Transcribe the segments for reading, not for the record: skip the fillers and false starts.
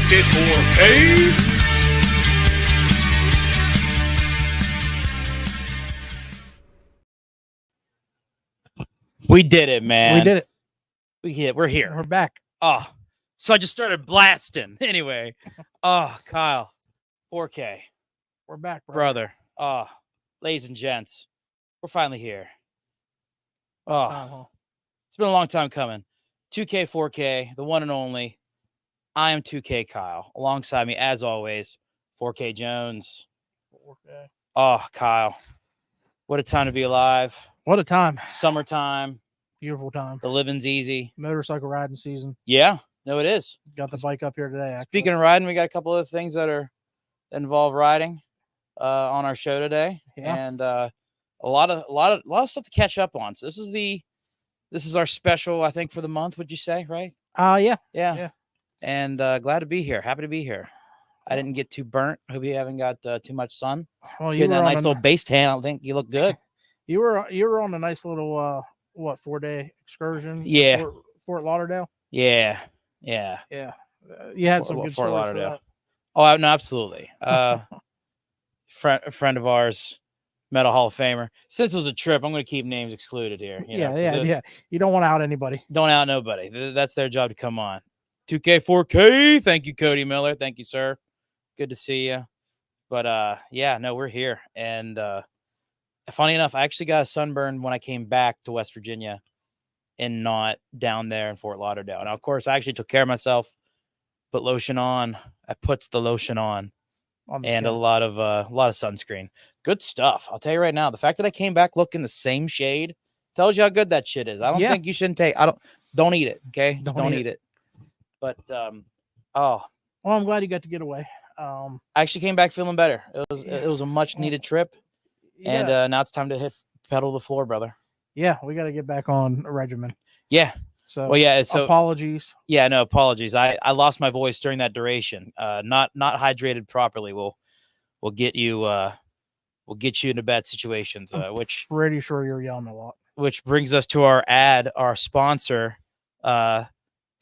2K4K. We did it, man. We did it. We're here. We're back. Oh, so I just started blasting. Anyway, Kyle, 4K. We're back, brother. Ladies and gents, we're finally here. It's been a long time coming. 2K, 4K, the one and only. I am 2K Kyle. Alongside me, as always, 4K Jones. 4K. Oh, Kyle, what a time to be alive. What a time. Summertime. Beautiful time. The living's easy. Motorcycle riding season. Yeah, no, it is. Got the bike up here today. Actually. Speaking of riding, we got a couple of things that involve riding on our show today, and a lot of stuff to catch up on. So this is our special, I think, for the month. Would you say, right? Yeah. And glad to be here. Happy to be here. I didn't get too burnt. Hope you haven't got too much sun. Well, you got a nice little base tan. I think you look good. You were on a nice little 4-day excursion. Yeah. Fort Lauderdale. Yeah. You had some good Fort stories Lauderdale. for that. Oh no, absolutely. A friend of ours, met a Hall of Famer. Since it was a trip, I'm going to keep names excluded here. Yeah. You don't want to out anybody. Don't out nobody. That's their job to come on. 2K, 4K. Thank you, Cody Miller. Thank you, sir. Good to see you. But we're here. And funny enough, I actually got a sunburn when I came back to West Virginia and not down there in Fort Lauderdale. Now, of course, I actually took care of myself, put lotion on. I puts the lotion on and a lot of sunscreen. Good stuff. I'll tell you right now, the fact that I came back looking the same shade tells you how good that shit is. I don't think you shouldn't don't eat it. Okay. Don't eat it. But, well, I'm glad you got to get away. I actually came back feeling better. It was a much needed trip. And now it's time to hit pedal to the floor, brother. Yeah, we got to get back on a regimen. Yeah. So apologies. Yeah, no apologies. I lost my voice during that duration. Not hydrated properly will get you into bad situations. Which pretty sure you're yelling a lot. Which brings us to our sponsor.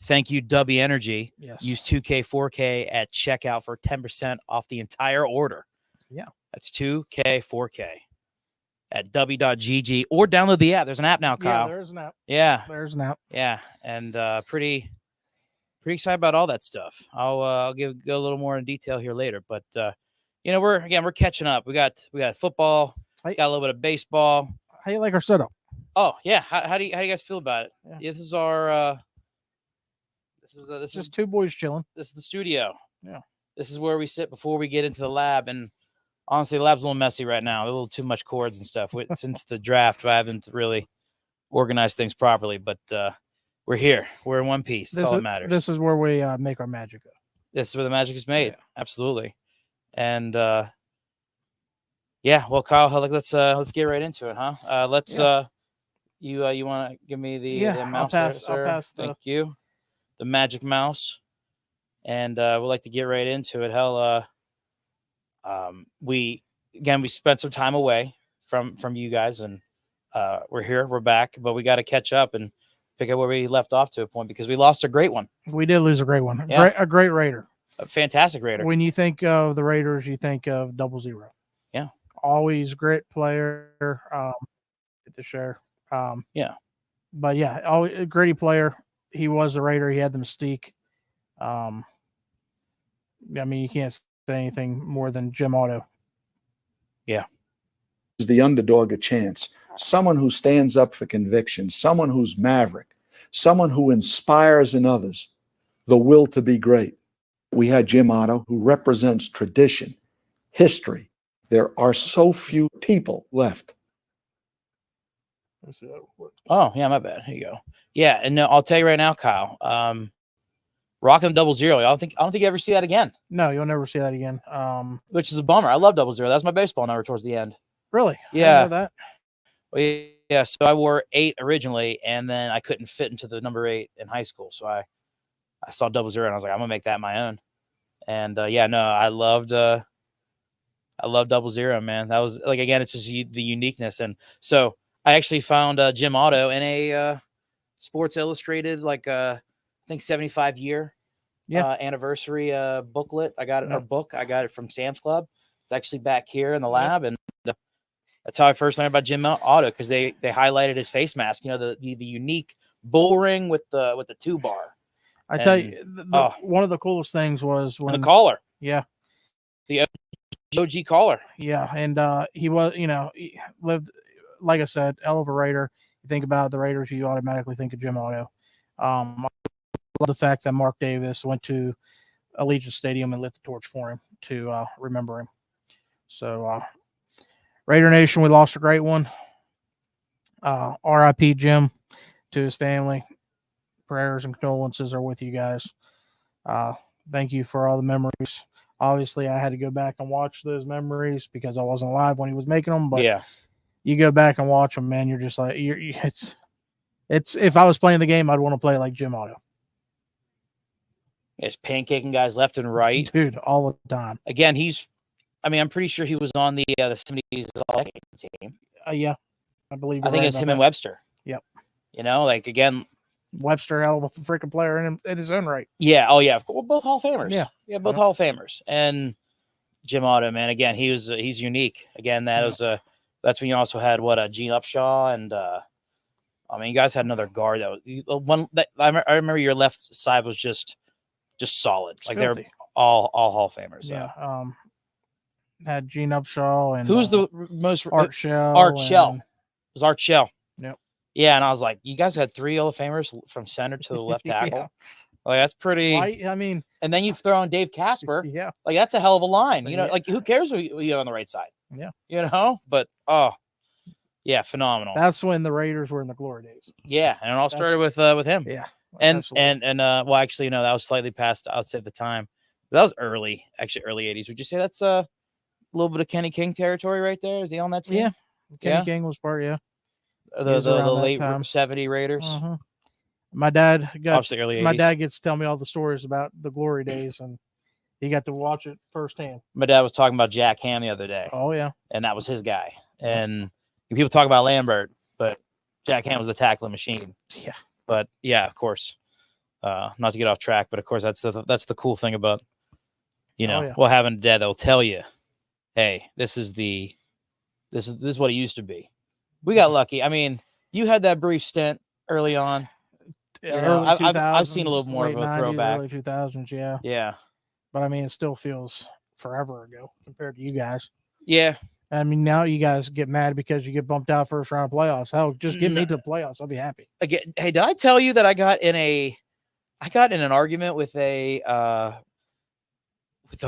Thank you, Dubby Energy. Yes. Use 2K 4K at checkout for 10% off the entire order. Yeah. That's 2K 4K at dubby.gg or download the app. There's an app now, Kyle. Yeah, there's an app. Yeah. There's an app. Yeah. And pretty excited about all that stuff. I'll go a little more in detail here later. But we're catching up. We got football, got a little bit of baseball. How you like our setup? Oh yeah. How do you guys feel about it? Yeah, this is our this is two boys chilling. This is the studio. Yeah. This is where we sit before we get into the lab. And honestly, the lab's a little messy right now. A little too much cords and stuff. Since the draft, I haven't really organized things properly. But we're here. We're in one piece. That's all that matters. This is where we make our magic. This is where the magic is made. Yeah. Absolutely. And well, Kyle, let's get right into it, huh? You want to give me the mouse? I'll pass. Thank you. The magic mouse. And we'd like to get right into it. We spent some time away from you guys, and we're here, we're back, but we got to catch up and pick up where we left off to a point because we lost a great one. We did lose a great one. Yeah. A great Raider. A fantastic Raider. When you think of the Raiders, you think of 00. Yeah. Always great player. Get the share. Yeah. But yeah, always a great player. He was a Raider. He had the mystique. You can't say anything more than Jim Otto. Yeah. Is the underdog a chance? Someone who stands up for conviction, someone who's maverick, someone who inspires in others the will to be great. We had Jim Otto, who represents tradition, history. There are so few people left. Oh, yeah, my bad. Here you go. Yeah, and I'll tell you right now, Kyle, rocking 00. I don't think you ever see that again. No, you'll never see that again. Which is a bummer. I love 00. That's my baseball number towards the end. Really? Yeah. I know that. Well, yeah. So I wore 8 originally, and then I couldn't fit into the number 8 in high school. So I saw 00, and I was like, I'm gonna make that my own. And I loved 00, man. That was like, again, it's just the uniqueness. And so I actually found Jim Otto in a Sports Illustrated, I think 75 year anniversary booklet. I got it, Yeah. or book. I got it from Sam's Club. It's actually back here in the lab, and that's how I first learned about Jim Otto, because they highlighted his face mask. You know, the unique bull ring with the 2-bar. I tell you, one of the coolest things was when the collar. Yeah, the OG collar. Yeah, and he was, he lived, like I said, hell of a Raider. You think about the Raiders, you automatically think of Jim Otto. I love the fact that Mark Davis went to Allegiant Stadium and lit the torch for him to remember him. So, Raider Nation, we lost a great one. R.I.P. Jim to his family. Prayers and condolences are with you guys. Thank you for all the memories. Obviously, I had to go back and watch those memories because I wasn't alive when he was making them. But yeah, you go back and watch them, man. You're just like, it's. If I was playing the game, I'd want to play like Jim Otto. He's pancaking guys left and right, dude, all the time. Again, I'm pretty sure he was on the 70s team. Yeah, I believe. I think it's him and Webster. Yep. Again, Webster, hell of a freaking player in his own right. Yeah. Oh, yeah. Well, both Hall of Famers. Yeah. Both Hall of Famers. And Jim Otto, man. Again, he's unique. Again, that's when you also had Gene Upshaw, and you guys had another guard that was one that I remember. Your left side was just solid. Like they were all Hall of Famers. Yeah. Had Gene Upshaw and who's the most Art Shell. Art Shell. It was Art Shell. Yep. Yeah, and I was like, you guys had 3 Hall of Famers from center to the left tackle. Yeah. Like that's pretty. And then you throw on Dave Casper. Yeah. Like that's a hell of a line. Like who cares who you have on the right side? Yeah. But phenomenal. That's when the Raiders were in the glory days. Yeah, and it all started with him. Yeah. And that was slightly past, I would say, at the time. But that was early 80s. Would you say that's a little bit of Kenny King territory right there? Is he on that team? Yeah. Kenny King was part, The late 70 Raiders. Uh-huh. My dad obviously early 80s. My dad gets to tell me all the stories about the glory days, and he got to watch it firsthand. My dad was talking about Jack Ham the other day. Oh yeah. And that was his guy. And people talk about Lambert, but Jack Ham was the tackling machine. Yeah. But yeah, of course. Not to get off track, but of course that's the cool thing about having a dad that will tell you, hey, this is what it used to be. We got lucky. You had that brief stint early on. I've seen a little more of a throwback. Early 2000s, yeah. Yeah. But it still feels forever ago compared to you guys. Yeah. Now you guys get mad because you get bumped out first round playoffs. Hell, just get me to the playoffs. I'll be happy. Again, hey, did I tell you that I got in an argument with a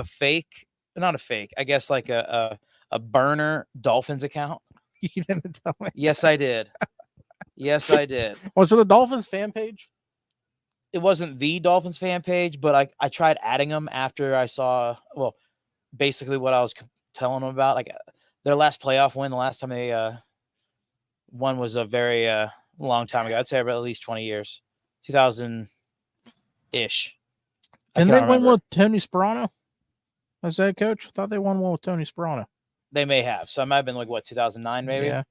fake, not a fake, I guess like a burner Dolphins account? You didn't tell me. Yes, I did. Yes, I did. Was it a Dolphins fan page? It wasn't the Dolphins fan page, but I tried adding them after I saw, basically what I was telling them about. Like their last playoff win, the last time they won was a very long time ago. I'd say about at least 20 years. 2000-ish. And they won with Tony Sperano as head coach? I thought they won one with Tony Sperano. They may have. So it might have been 2009 maybe? Yeah.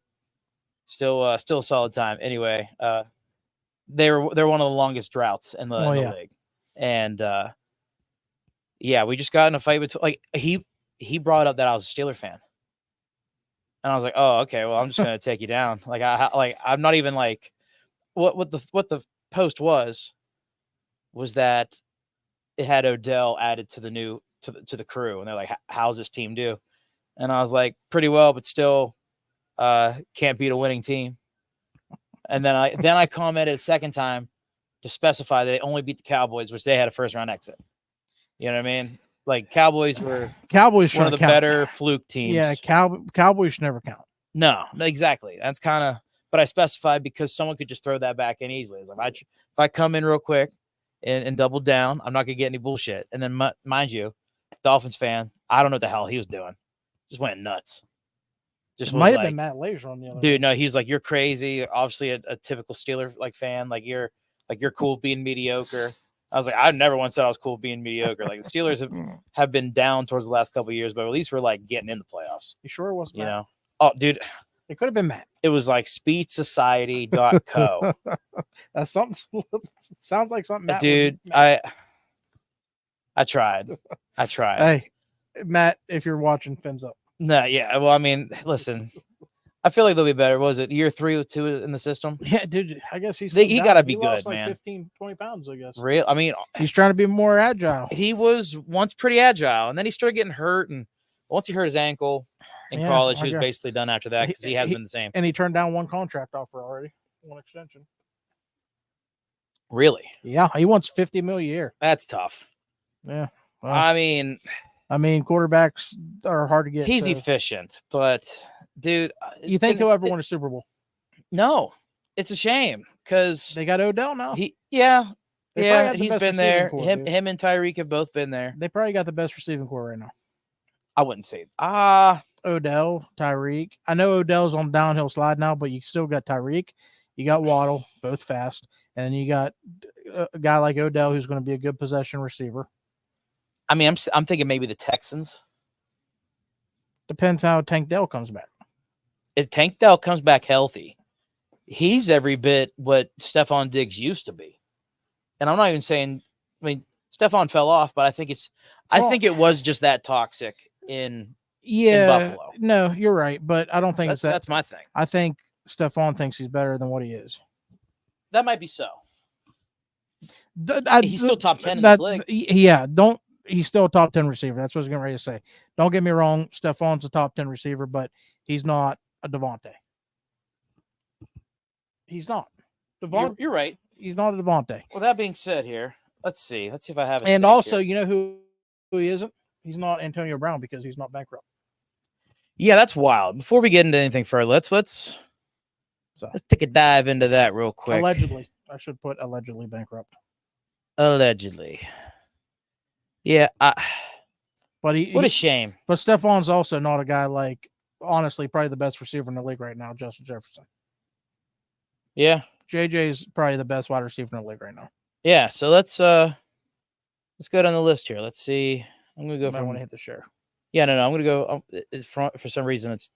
Still a solid time. Anyway, they're one of the longest droughts in the league. And we just got in a fight between he brought up that I was a Steeler fan. And I was like, "Oh, okay. Well, I'm just going to take you down." I'm not even what the post was that it had Odell added to the to the crew, and they're like, "How's this team do?" And I was like, "Pretty well, but still can't beat a winning team." And then I commented a second time to specify they only beat the Cowboys, which they had a first round exit. You know what I mean? Like Cowboys were one of the better fluke teams. Yeah, Cowboys should never count. No, exactly. That's kind of. But I specified because someone could just throw that back in easily. It's like if I come in real quick and double down, I'm not gonna get any bullshit. And then mind you, Dolphins fan, I don't know what the hell he was doing. Just went nuts. Just might have been Matt Leisure on the other. Dude, no, he's like, you're crazy. Obviously, a typical Steeler fan. You're cool being mediocre. I was like, I've never once said I was cool being mediocre. Like the Steelers have been down towards the last couple of years, but at least we're getting in the playoffs. You sure it wasn't? Matt? Oh, dude, it could have been Matt. It was speedsociety.co. That's something. Sounds like something. Matt dude, I tried. Hey, Matt, if you're watching, fins up. No, yeah. Well, I mean, listen, I feel like they'll be better. What was it year 3 with 2 in the system? Yeah, dude. I guess he gotta be lost good, like man. 15, 20 pounds, I guess. Real. I mean, He's trying to be more agile. he was once pretty agile, and then he started getting hurt. And once he hurt his ankle in Yeah, college, I he was guess. basically done after that because he hasn't been the same. And he turned down one contract offer already, one extension. Really? Yeah, he wants $50 million a year. That's tough. Yeah. Well, I mean, quarterbacks are hard to get. he's so. efficient, but dude, You think he'll ever win a Super Bowl? No, it's a shame because They got Odell now. he's best been there. receiving core, Him dude. and Tyreek have both been there. They probably got the best receiving core right now. I wouldn't say Odell, Tyreek. I know Odell's on downhill slide now, but you still got Tyreek. You got Waddle, both fast, and then you got a guy like Odell who's going to be a good possession receiver. I mean, I'm thinking maybe the Texans. Depends how Tank Dell comes back. If Tank Dell comes back healthy, he's every bit what Stephon Diggs used to be. And I'm not even saying, I mean, Stephon fell off, but I think it was just that toxic in Buffalo. No, you're right, but I don't think that's my thing. I think Stephon thinks he's better than what he is. That might be so. He's still top 10 in this league. Yeah, he's still a top 10 receiver. That's what I was getting ready to say. Don't get me wrong, Stephon's a top 10 receiver, but he's not a Devontae. He's not. You're right. He's not a Devontae. Well, that being said here, let's see if I have it. And also, you know who he isn't? He's not Antonio Brown because he's not bankrupt. Yeah, that's wild. Before we get into anything further, let's take a dive into that real quick. Allegedly. I should put allegedly bankrupt. Allegedly. Yeah. What a shame. But Stephon's also not a guy like, honestly, probably the best receiver in the league right now, Justin Jefferson. Yeah. JJ's probably the best wide receiver in the league right now. Yeah. So let's go down the list here. Let's see. I'm gonna go I want to hit the share. Yeah, no. I'm gonna go for some reason it's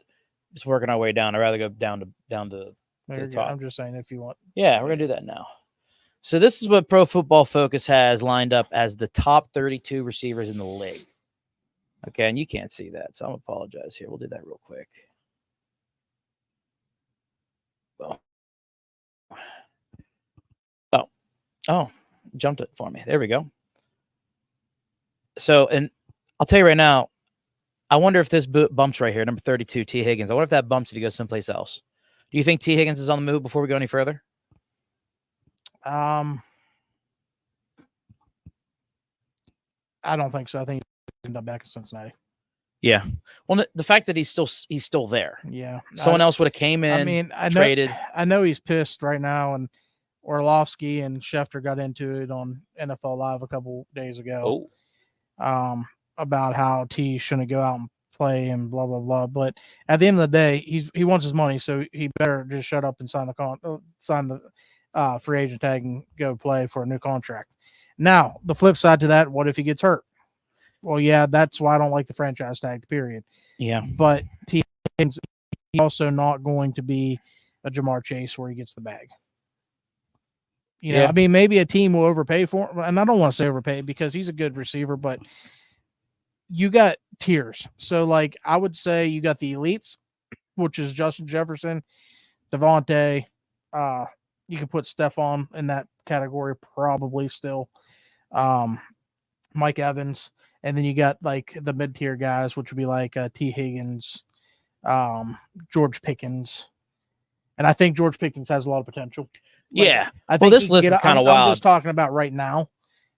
working our way down. I'd rather go down to the top. I'm just saying if you want. Yeah, we're gonna do that now. So this is what Pro Football Focus has lined up as the top 32 receivers in the league. Okay, and you can't see that, so I'm gonna apologize here. We'll do that real quick. Oh, jumped it for me. There we go. So, and I'll tell you right now, I wonder if this bumps right here, number 32, T. Higgins. I wonder if that bumps if he goes someplace else. Do you think T. Higgins is on the move before we go any further? I don't think so. I think he's end up back in Cincinnati. Yeah. Well, the fact that he's still there. Yeah. Someone else would have came in. I mean, traded. I know he's pissed right now, and Orlovsky and Schefter got into it on NFL Live a couple days ago. About how T shouldn't go out and play and blah blah blah. But at the end of the day, he wants his money, so he better just shut up and sign the free agent tag and go play for a new contract. Now, the flip side to that, what if he gets hurt? Well, yeah, that's why I don't like the franchise tag, period. Yeah. But T is also not going to be a Jamar Chase where he gets the bag. You know, I mean, maybe a team will overpay for him, and I don't want to say overpay because he's a good receiver, but you got tiers. So, like, I would say you got the elites, which is Justin Jefferson, Devontae. You can put Stephon in that category probably still. Mike Evans. And then you got, like, the mid-tier guys, which would be like T. Higgins, George Pickens. And I think George Pickens has a lot of potential. Yeah. I think this list is kind of wild. I'm just talking about right now.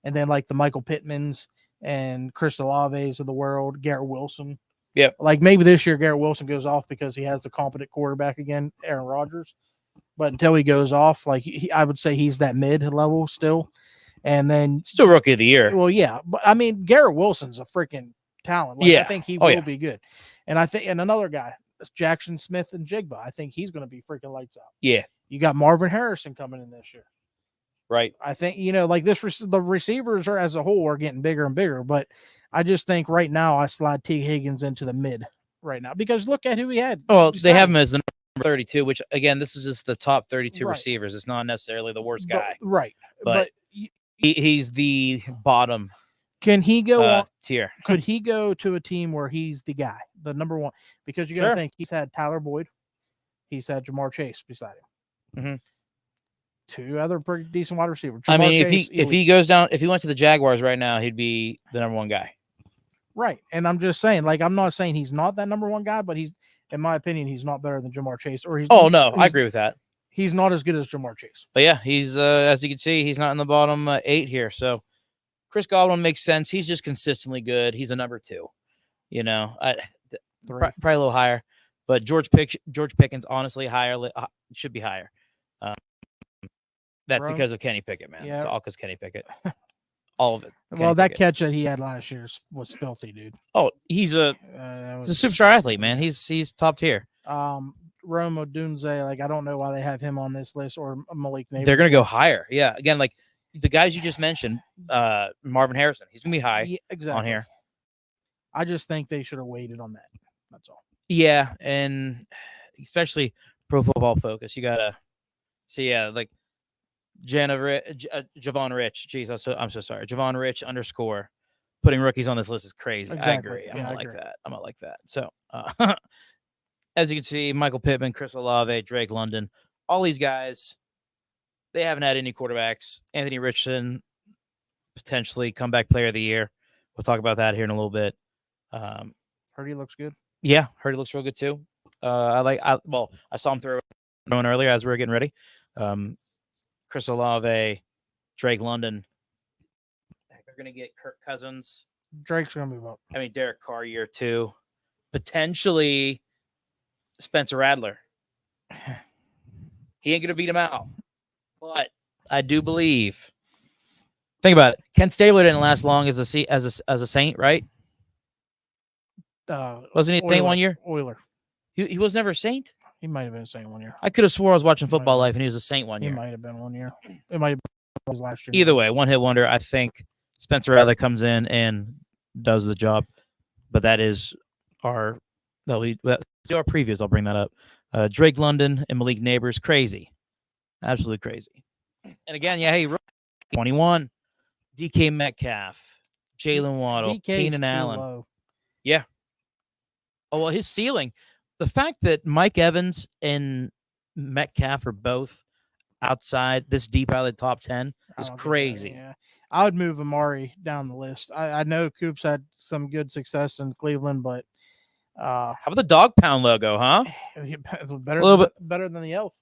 And then like the Michael Pittmans and Chris Olaves of the world, Garrett Wilson. Yeah. Like maybe this year Garrett Wilson goes off because he has a competent quarterback again, Aaron Rodgers. But until he goes off, like I would say he's that mid-level still. And then still rookie of the year. Well, yeah. But I mean, Garrett Wilson's a freaking talent. Like, I think he will be good. And and another guy, Jackson Smith and Jigba. I think he's going to be freaking lights out. Yeah. You got Marvin Harrison coming in this year. Right. I think, like the receivers are as a whole are getting bigger and bigger, but I just think right now I slide T. Higgins into the mid right now because look at who he had. Well, they have him as the number 32, which again, this is just the top 32 right. receivers. It's not necessarily the worst guy. Right. But he's the bottom Can he go on? tier. Could he go to a team where he's the guy, the number one? Because you got to Sure. think he's had Tyler Boyd, he's had Jamar Chase beside him. Mhm. 2 other pretty decent wide receivers. I mean, Chase, if he goes down, if he went to the Jaguars right now, he'd be the number one guy. right, and I'm just saying, like, I'm not saying he's not that number one guy, but he's, in my opinion, he's not better than Jamar Chase. Or he's I agree with that. He's not as good as Jamar Chase. But yeah, he's as you can see, he's not in the bottom 8 here. So Chris Godwin makes sense. He's just consistently good. He's a number 2. You know, probably a little higher, but George Pickens, honestly, should be higher. That's because of Kenny Pickett, man. Yeah. It's all because Kenny Pickett. All of it. Well, that catch that he had last year was filthy, dude. Oh, he's a superstar athlete, man. He's top tier. Rome Odunze, like, I don't know why they have him on this list, or Malik Neighbors. They're gonna go higher. Yeah. Again, like the guys you just mentioned, Marvin Harrison, he's gonna be high on here. I just think they should have waited on that. That's all. Yeah, and especially Pro Football Focus, you gotta see, like Javon Rich. Jeez, I'm so sorry. Javon Rich _ putting rookies on this list is crazy. Exactly. I agree. I'm Yeah, not I like agree. that. I'm not like that. So, as you can see, Michael Pittman, Chris Olave, Drake London, all these guys, they haven't had any quarterbacks. Anthony Richardson, potentially comeback player of the year. We'll talk about that here in a little bit. Heard he looks good. Yeah, heard he looks real good too. I saw him throwing earlier as we were getting ready. Chris Olave, Drake London. They're gonna get Kirk Cousins. Drake's gonna move up. I mean, Derek Carr year 2. Potentially Spencer Rattler. He ain't gonna beat him out. But I do believe. Think about it. Ken Stabler didn't last long as a Saint, right? Wasn't he a Saint one year? Oiler. He was never a Saint? He might have been a Saint one year. I could have swore I was watching Football Life and he was a Saint one year. He might have been one year. It might have been his last year. Either way, one hit wonder. I think Spencer Rattler comes in and does the job. But that is our previews. I'll bring that up. Drake London and Malik Neighbors, crazy. Absolutely crazy. And again, yeah, hey, 21. DK Metcalf, Jalen Waddle, Keenan Allen. Low. Yeah. Oh, well, his ceiling. The fact that Mike Evans and Metcalf are both outside this deep out of the top 10 is crazy. Yeah. I would move Amari down the list. I know Coop's had some good success in Cleveland, but how about the dog pound logo, huh? Better than the elf.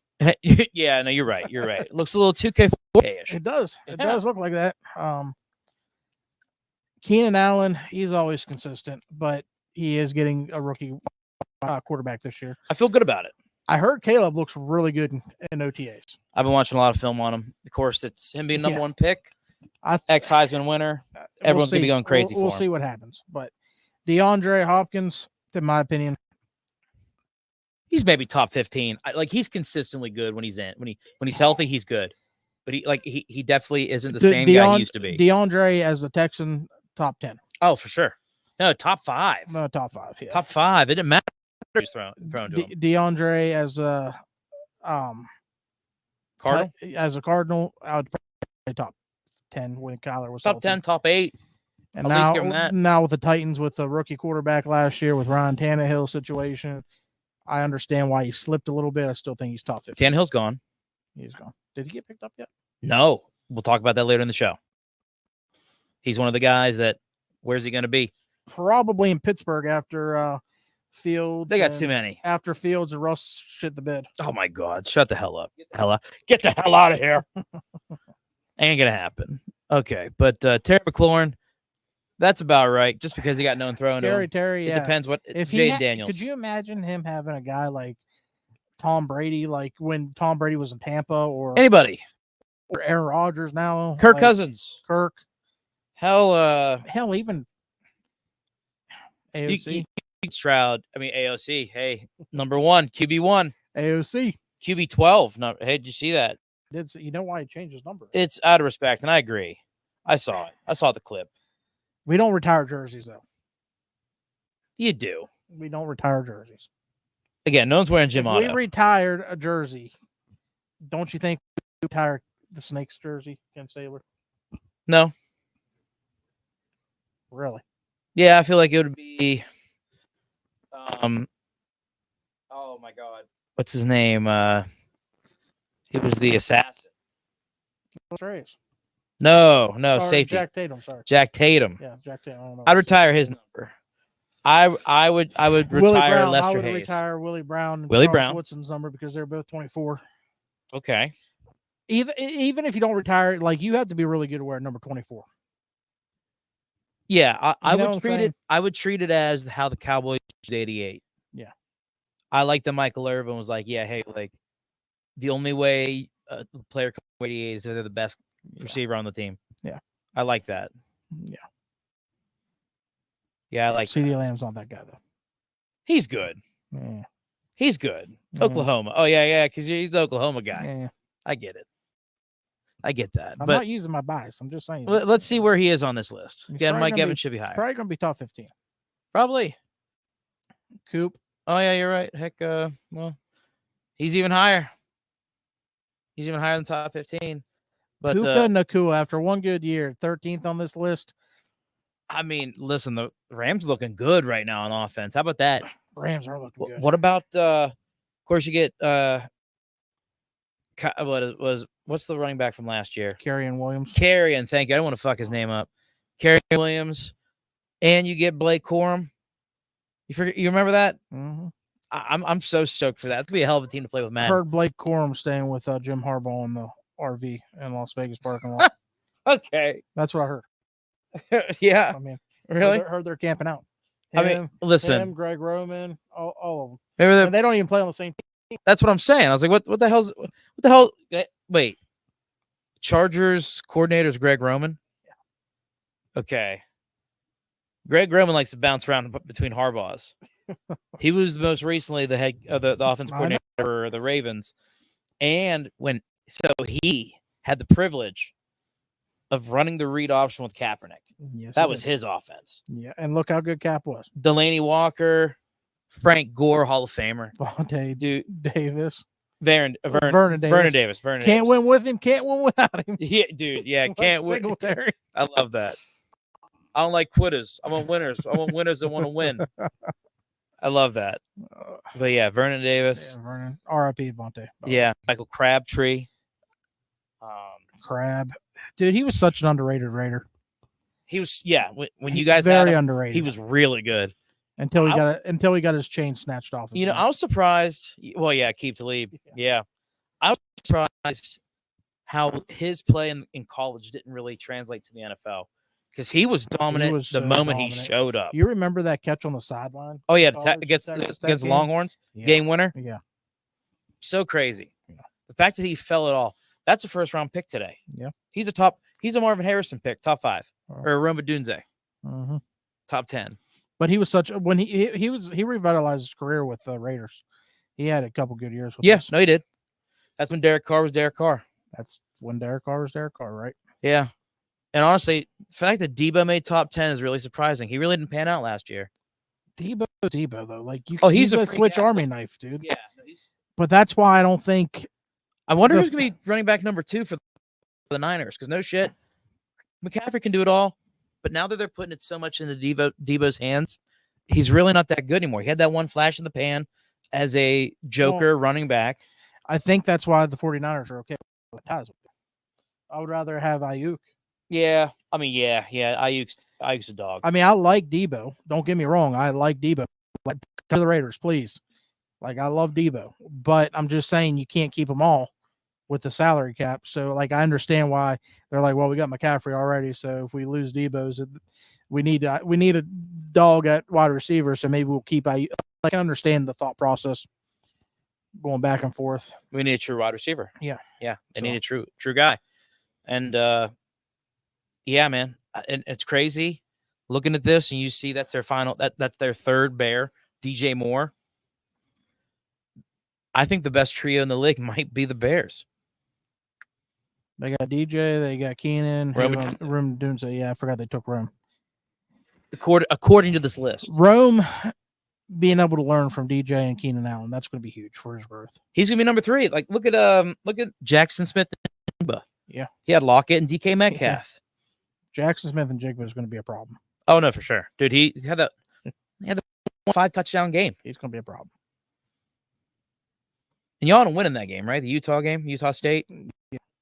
Yeah, no, you're right. You're right. It looks a little 2K4-ish. It does. It does look like that. Keenan Allen, he's always consistent, but he is getting a rookie quarterback this year. I feel good about it. I heard Caleb looks really good in OTAs. I've been watching a lot of film on him. Of course, it's him being number one pick, ex-Heisman winner. Everyone's going to be going crazy for him. We'll see what happens. But DeAndre Hopkins, in my opinion, he's maybe top 15. He's consistently good when he's healthy. He's good, but he definitely isn't the same guy he used to be. DeAndre as the Texan, top 10. Oh, for sure. No, top 5. No, top 5. Yeah, top 5. It didn't matter. Who's thrown to him. DeAndre as a Cardinal. As a Cardinal, I would probably top 10 when Kyler was top healthy. 10, top 8. And now with the Titans, with the rookie quarterback last year, with Ryan Tannehill situation, I understand why he slipped a little bit. I still think he's top 15. Tannehill's gone. He's gone. Did he get picked up yet? No. We'll talk about that later in the show. He's one of the guys that, where's he going to be? Probably in Pittsburgh after Fields. They got too many. After Fields and Russ shit the bed. Oh, my God. Shut the hell up. Get the hell out of here. Ain't going to happen. Okay. But Terry McLaurin, that's about right. Just because he got no one throwing to him. Terry, yeah. It depends what. If Jaden Daniels. Could you imagine him having a guy like Tom Brady, like when Tom Brady was in Tampa, or anybody? Or Aaron Rodgers now? Kirk Cousins. Hell, even AOC. Stroud. I mean, AOC. Hey, number 1, QB1. AOC. QB12. No, hey, did you see that? You know why he changed his number? It's out of respect, and I agree. I saw it. I saw the clip. We don't retire jerseys, though. You do. We don't retire jerseys. Again, no one's wearing Jim Otto. If we retired a jersey, don't you think we retire the Snakes jersey, Ken Stabler? No. Really? Yeah, I feel like it would be. Oh my God, what's his name? He was the assassin. Trace. No, Or safety. Jack Tatum. Sorry. Jack Tatum. Yeah, Jack Tatum. I don't know. I'd retire his number. I would Willie retire Brown. Lester I would Hayes. retire Willie Brown and Willie Charles Brown. Woodson's number because they're both 24. Okay. Even if you don't retire, like you have to be really good to wear number 24. Yeah, I You know what would I'm treat saying? it. I would treat it as how the Cowboys used 88. Yeah. I like that Michael Irvin was like, yeah, hey, like the only way a player can wear 88 is if they're the best receiver on the team. Yeah. I like that. Yeah. Yeah, I like CD that. Lamb's not that guy though. He's good. Yeah. He's good. Yeah. Oklahoma. Oh yeah, because he's the Oklahoma guy. Yeah. I get it. I get that. I'm but not using my bias. I'm just saying. let's see where he is on this list. He's Again, probably Mike gonna Evans be- should be higher. Probably gonna be top 15. Probably. Coop. Oh yeah, you're right. Heck, well, he's even higher. He's even higher than top 15. But Puka Nakua, after one good year, 13th on this list. I mean, listen, the Rams looking good right now on offense. How about that? Rams are looking good. What about of course you get what's the running back from last year? Kerryon Williams. Kerryon, thank you. I don't want to fuck his name up. Kerryon Williams, and you get Blake Corum. You remember that? Mm-hmm. I'm so stoked for that. It's gonna be a hell of a team to play with, I man. heard Blake Corum staying with Jim Harbaugh in the RV in Las Vegas parking lot. Okay. That's what I heard. Yeah. I mean, Really? heard they're camping out. I mean, listen. Him, Greg Roman, all of them. Maybe And they don't even play on the same team. that's what I'm saying. I was like, what the hell? Wait. Chargers coordinator is Greg Roman? Yeah. Okay. Greg Roman likes to bounce around between Harbaughs. He was most recently the head of the offensive coordinator for the Ravens. And he had the privilege of running the read option with Kaepernick. Yes, that was his offense. Yeah, and look how good Cap was. Delaney Walker, Frank Gore, Hall of Famer. Vontae Vernon Davis. Davis. Can't win with him. Can't win without him. Yeah, dude. Yeah, can't win. Singletary. I love that. I don't like quitters. I want winners. I want winners that want to win. I love that. But yeah, Vernon Davis. Yeah, Vernon. R.I.P. Vontae. Yeah, Michael Crabtree. Crab. Dude, he was such an underrated Raider. He was, when you guys very had him, underrated. he was really good. Until he got his chain snatched off. You know, I was surprised. Well, yeah, Keep Talib. Yeah. I was surprised how his play in college didn't really translate to the NFL. Because he was dominant the moment he showed up. You remember that catch on the sideline? Oh, yeah, against the Longhorns? Yeah. Game winner? Yeah. So crazy. Yeah. The fact that he fell at all. That's a first-round pick today. Yeah. He's a Marvin Harrison pick, top 5. Or a Roma Dunze. Mm-hmm. Top 10. But he was when he revitalized his career with the Raiders. He had a couple good years with us. No, he did. That's when Derek Carr was Derek Carr. That's when Derek Carr was Derek Carr, right? Yeah. And honestly, the fact that Debo made top 10 is really surprising. He really didn't pan out last year. Debo though. Like he's a switch army knife, dude. Yeah. But that's why I don't think. I wonder who's going to be running back number 2 for the Niners. Because no shit, McCaffrey can do it all. But now that they're putting it so much into Debo's hands, he's really not that good anymore. He had that one flash in the pan as a joker running back. I think that's why the 49ers are okay with ties with him. I would rather have Ayuk. Yeah. I mean, yeah. Ayuk's a dog. I mean, I like Debo. Don't get me wrong. I like Debo. Like, come to the Raiders, please. Like, I love Debo. But I'm just saying you can't keep them all with the salary cap. So, like, I understand why they're like, well, we got McCaffrey already. So if we lose Debo's, we need a dog at wide receiver. So maybe we'll keep Ayuk. Like, I understand the thought process going back and forth. We need a true wide receiver. Yeah. Yeah. They need a true guy. And, yeah, man. And it's crazy looking at this, and you see that's their final. That's their third Bear, DJ Moore. I think the best trio in the league might be the Bears. They got DJ, they got Keenan, Rome Dunze. Yeah, I forgot they took Rome. According to this list, Rome being able to learn from DJ and Keenan Allen, that's going to be huge for his growth. He's going to be number 3. Like, look at Jackson Smith and Jigba. Yeah, he had Lockett and DK Metcalf. Yeah. Jackson Smith and Jigba is going to be a problem. Oh no, for sure, dude. He had the 5 touchdown game, He's going to be a problem. and y'all don't win in that game, right? The Utah game, Utah State.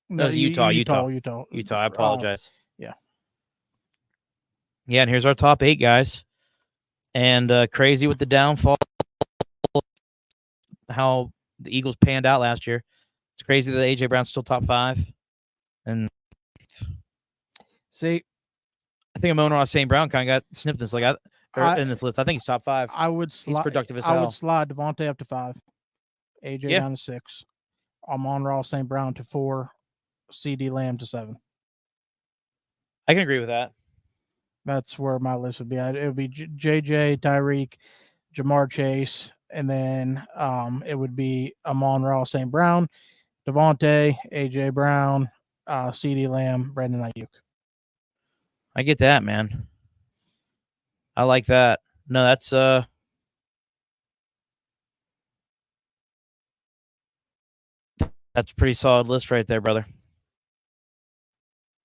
No, was Utah. Utah. I apologize. yeah. Yeah, and here's our top 8 guys, and crazy with the downfall, how the Eagles panned out last year. It's crazy that AJ Brown's still top 5, and see, I think Amon Ross St. Brown kind of got snipped this in this list. I think he's top 5. I would He's slide. productive as I hell. would slide Devontae up to 5, AJ Yeah. down to 6, Amon Ross St. Brown to 4, CD Lamb to 7. I can agree with that. That's where my list would be. It would be JJ, Tyreek, Jamar Chase, and then it would be Amon Ross St. Brown, Devontae, AJ Brown, CD Lamb, Brandon Ayuk. I get that, man. I like that. No, that's a pretty solid list right there, brother.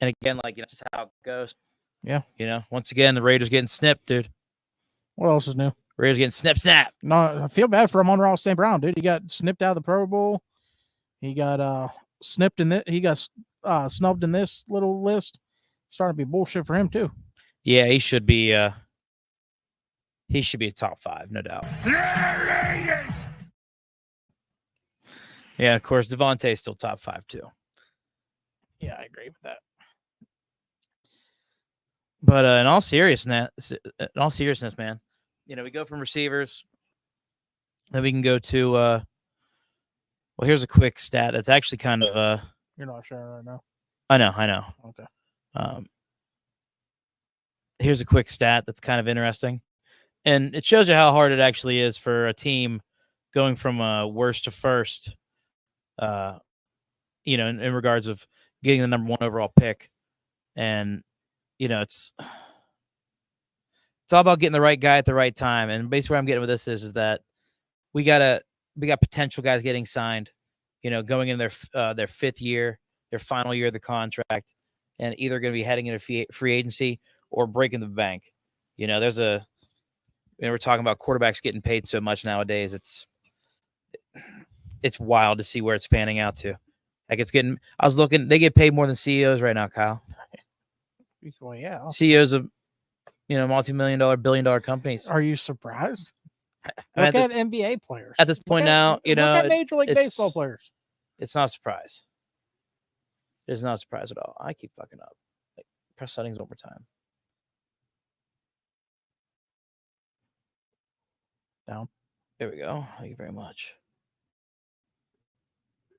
And again, like, that's how it goes. Yeah. Once again, the Raiders getting snipped, dude. What else is new? Raiders getting snap. No, I feel bad for Amon Ross St. Brown, dude. He got snipped out of the Pro Bowl. He got snipped in it. He got snubbed in this little list. Starting to be bullshit for him too. Yeah, he should be a top 5, no doubt. Yeah, of course, Devontae's still top 5 too. Yeah, I agree with that. But in all seriousness, man, we go from receivers, then we can go to well, here's a quick stat. It's actually kind of You're not sharing right now. I know. Okay. Here's a quick stat that's kind of interesting, and it shows you how hard it actually is for a team going from worst to first. In regards of getting the number 1 overall pick, and it's all about getting the right guy at the right time. And basically, where I'm getting with this is that we got potential guys getting signed, going in their 5th year, their final year of the contract, and either going to be heading into free agency or breaking the bank. We're talking about quarterbacks getting paid so much nowadays. It's wild to see where it's panning out to. Like, I was looking, they get paid more than CEOs right now, Kyle. Well, yeah. CEOs of, multi-million-dollar, billion-dollar companies. Are you surprised? I Look mean, at NBA players. At this point now, look at Major League Baseball players. It's not a surprise. It's not a surprise at all. I keep fucking up. Like, press settings one more time. Down. There we go. Thank you very much.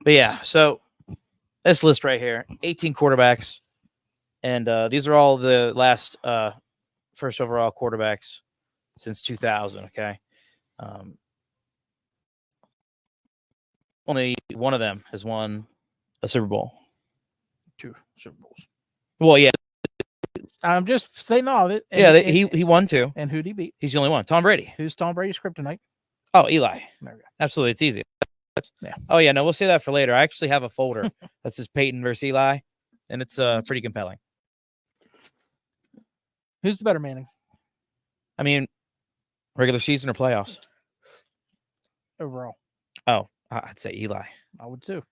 But yeah, so this list right here, 18 quarterbacks. And these are all the last first overall quarterbacks since 2000, okay? Only one of them has won a Super Bowl. 2 Super Bowls. Well, yeah. I'm just saying all of it. He won 2. And who'd he beat? He's the only one. Tom Brady. Who's Tom Brady's kryptonite? Oh, Eli. There we go. Absolutely. It's easy. Yeah. Oh, yeah. No, we'll say that for later. I actually have a folder that says Peyton versus Eli, and it's pretty compelling. Who's the better Manning? I mean, regular season or playoffs? Overall. Oh, I'd say Eli. I would too.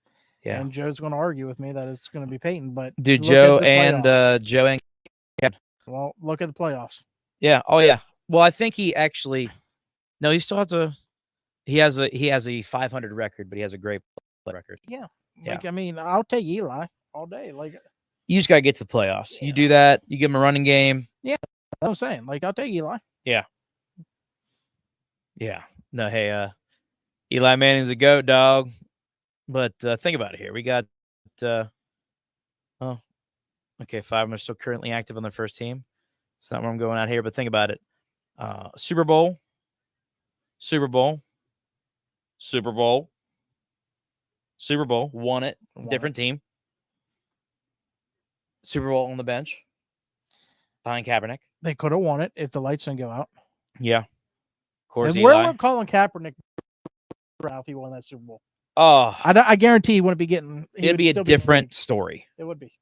Yeah. And Joe's going to argue with me that it's going to be Peyton, but dude, Joe and well, look at the playoffs. Yeah. Oh, yeah. Well, I think he actually. No, he still has a. He has a 500 record, but he has a great record. Yeah. Like, I mean, I'll take Eli all day. Like, you just got to get to the playoffs. Yeah. You do that. You give him a running game. Yeah. That's what I'm saying. Like, I'll take Eli. Yeah. Yeah. No, hey, Eli Manning's a GOAT, dog. But think about it here. We got, okay, 5 of them are still currently active on their first team. It's not where I'm going out here, but think about it. Super Bowl, won it. Different team. Super Bowl on the bench behind Kaepernick. They could have won it if the lights didn't go out. Yeah. Of course, and where would Colin Kaepernick if he won that Super Bowl? Oh, I guarantee he wouldn't be getting. It'd be a different story. It would be.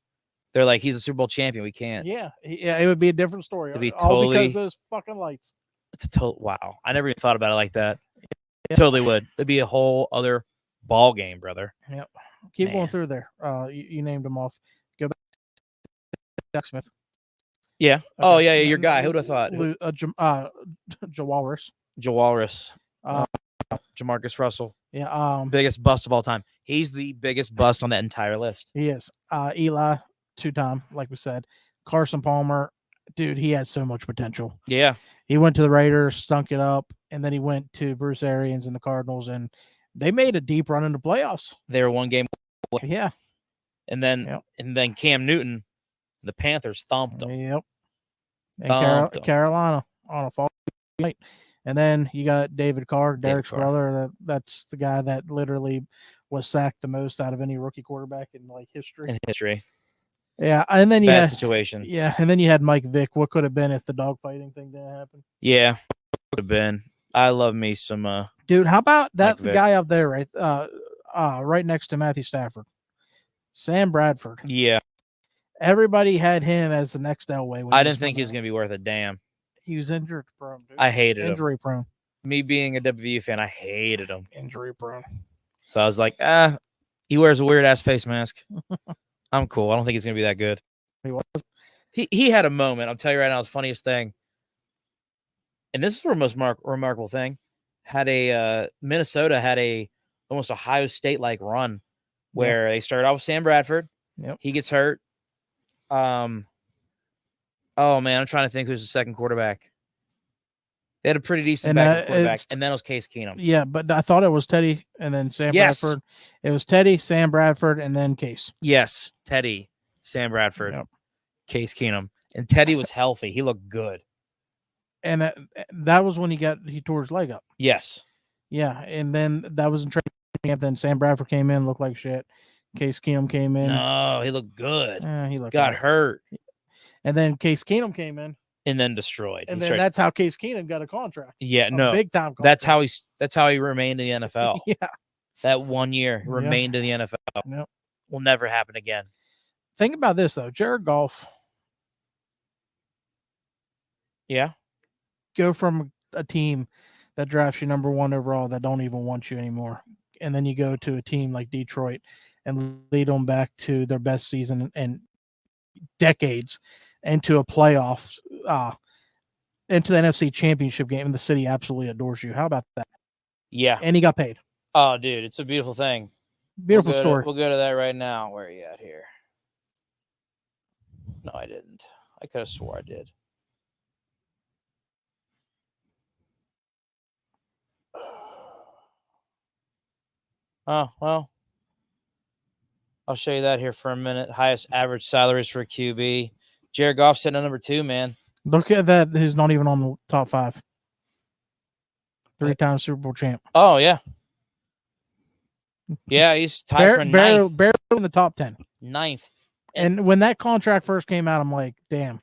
They're like, he's a Super Bowl champion. We can't. Yeah, it would be a different story. It'd be all because totally- of those fucking lights. It's a total wow. I never even thought about it like that. Yeah. Totally would. It'd be a whole other ball game, brother. Yep. Keep Man. going through there. You named them off. Go back to Jack Smith. Yeah. Okay. Oh yeah, your guy. Who'd have thought? Jawalrus. Jawalrus. Uh, Jamarcus Russell. Yeah. Biggest bust of all time. He's the biggest bust on that entire list. He is. Eli, 2-time, like we said. Carson Palmer, dude, he had so much potential. Yeah. He went to the Raiders, stunk it up, and then he went to Bruce Arians and the Cardinals, and they made a deep run in the playoffs. They were one game. Yeah. And then Cam Newton, the Panthers thumped them. Yep. And Thumped 'em. Carolina on a fall night. And then you got David Carr, Derek's Carr. brother. That's the guy that literally was sacked the most out of any rookie quarterback in like history. In history. Yeah. And then you Bad had situation. Yeah, and then you had Mike Vick. What could have been if the dogfighting thing didn't happen? Yeah. Would have been. I love me some Dude, how about that Mike Vick. guy up there, right next to Matthew Stafford, Sam Bradford. yeah. Everybody had him as the next Elway. when I he didn't think he was coming gonna be worth a damn. out. He was injured prone. Dude. I hated him. injury prone. Me being a WVU fan, I hated him. Injury prone. So I was like, he wears a weird ass face mask. I'm cool. I don't think he's gonna be that good. He was. He had a moment. I'll tell you right now, the funniest thing. And this is the most remarkable thing. Minnesota had a almost Ohio State like run where they started off with Sam Bradford. Yep. He gets hurt. Oh man, I'm trying to think who's the second quarterback. They had a pretty decent backup quarterback, and then it was Case Keenum. Yeah, but I thought it was Teddy and then Sam Yes. Bradford. It was Teddy, Sam Bradford, and then Case. Yes, Teddy, Sam Bradford, Yep. Case Keenum, and Teddy was healthy. He looked good. And that was when he tore his leg up. Yes. Yeah, and then that was in training camp. Then Sam Bradford came in, looked like shit. Case Keenum came in. No, he looked good. He looked Got all right. hurt And then Case Keenum came in, and then destroyed. and He then started- that's how Case Keenum got a contract. yeah, A no, big time contract. that's how he remained in the NFL. Yeah. That 1 year he Yeah. remained in the NFL. Yep. Will never happen again. Think about this though, Jared Goff. Yeah. Go from a team that drafts you number 1 overall that don't even want you anymore, and then you go to a team like Detroit and lead them back to their best season in decades, into a playoff, into the NFC Championship game, and the city absolutely adores you. How about that? Yeah. And he got paid. Oh, dude, it's a beautiful thing. Beautiful We'll go story. we'll go to that right now. Where are you at here? No, I didn't. I could have swore I did. Oh, well. I'll show you that here for a minute. Highest average salaries for a QB. Jared Goff sitting at number 2, man. Look at that. He's not even on the top 5. 3-time Super Bowl champ. Oh, yeah. Yeah, he's tied for ninth. Barely in the top 10. Ninth. And when that contract first came out, I'm like, damn,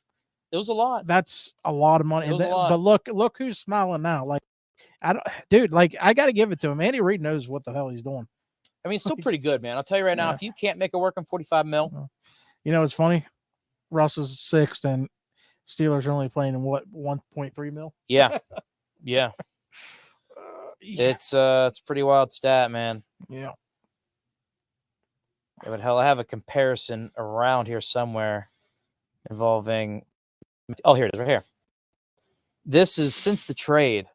It was a lot. that's a lot of money. It was a lot. But look who's smiling now. Like, I got to give it to him. Andy Reid knows what the hell he's doing. I mean, it's still pretty good, man. I'll tell you right now, Yeah. if you can't make it work on 45 mil, You know, it's funny. Russ is 6th, and Steelers are only playing in what, 1.3 mil? yeah. Yeah. It's a pretty wild stat, man. Yeah. Yeah, but hell, I have a comparison around here somewhere involving. Oh, here it is, right here. This is since the trade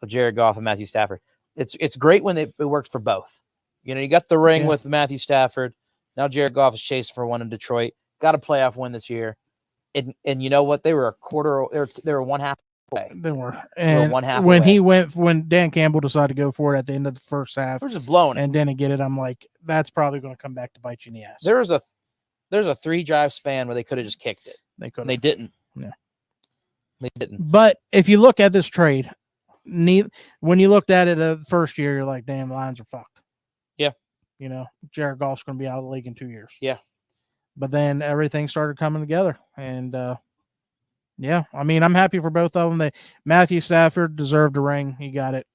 of Jared Goff and Matthew Stafford. It's great when it works for both. You know, you got the ring with Matthew Stafford. Now Jared Goff is chasing for one in Detroit. Got a playoff win this year, and you know what? They were a quarter. They were one half away. They were. And one half when away. when Dan Campbell decided to go for it at the end of the first half We're just blowing it. and didn't get it, I'm like, that's probably going to come back to bite you in the ass. There's a 3-drive span where they could have just kicked it. They could. They didn't. Yeah. They didn't. But if you look at this trade, when you looked at it the first year, you're like, damn, Lions are fucked. Yeah. You know, Jared Goff's going to be out of the league in 2 years. Yeah. But then everything started coming together. And, yeah, I mean, I'm happy for both of them. Matthew Stafford deserved a ring. He got it.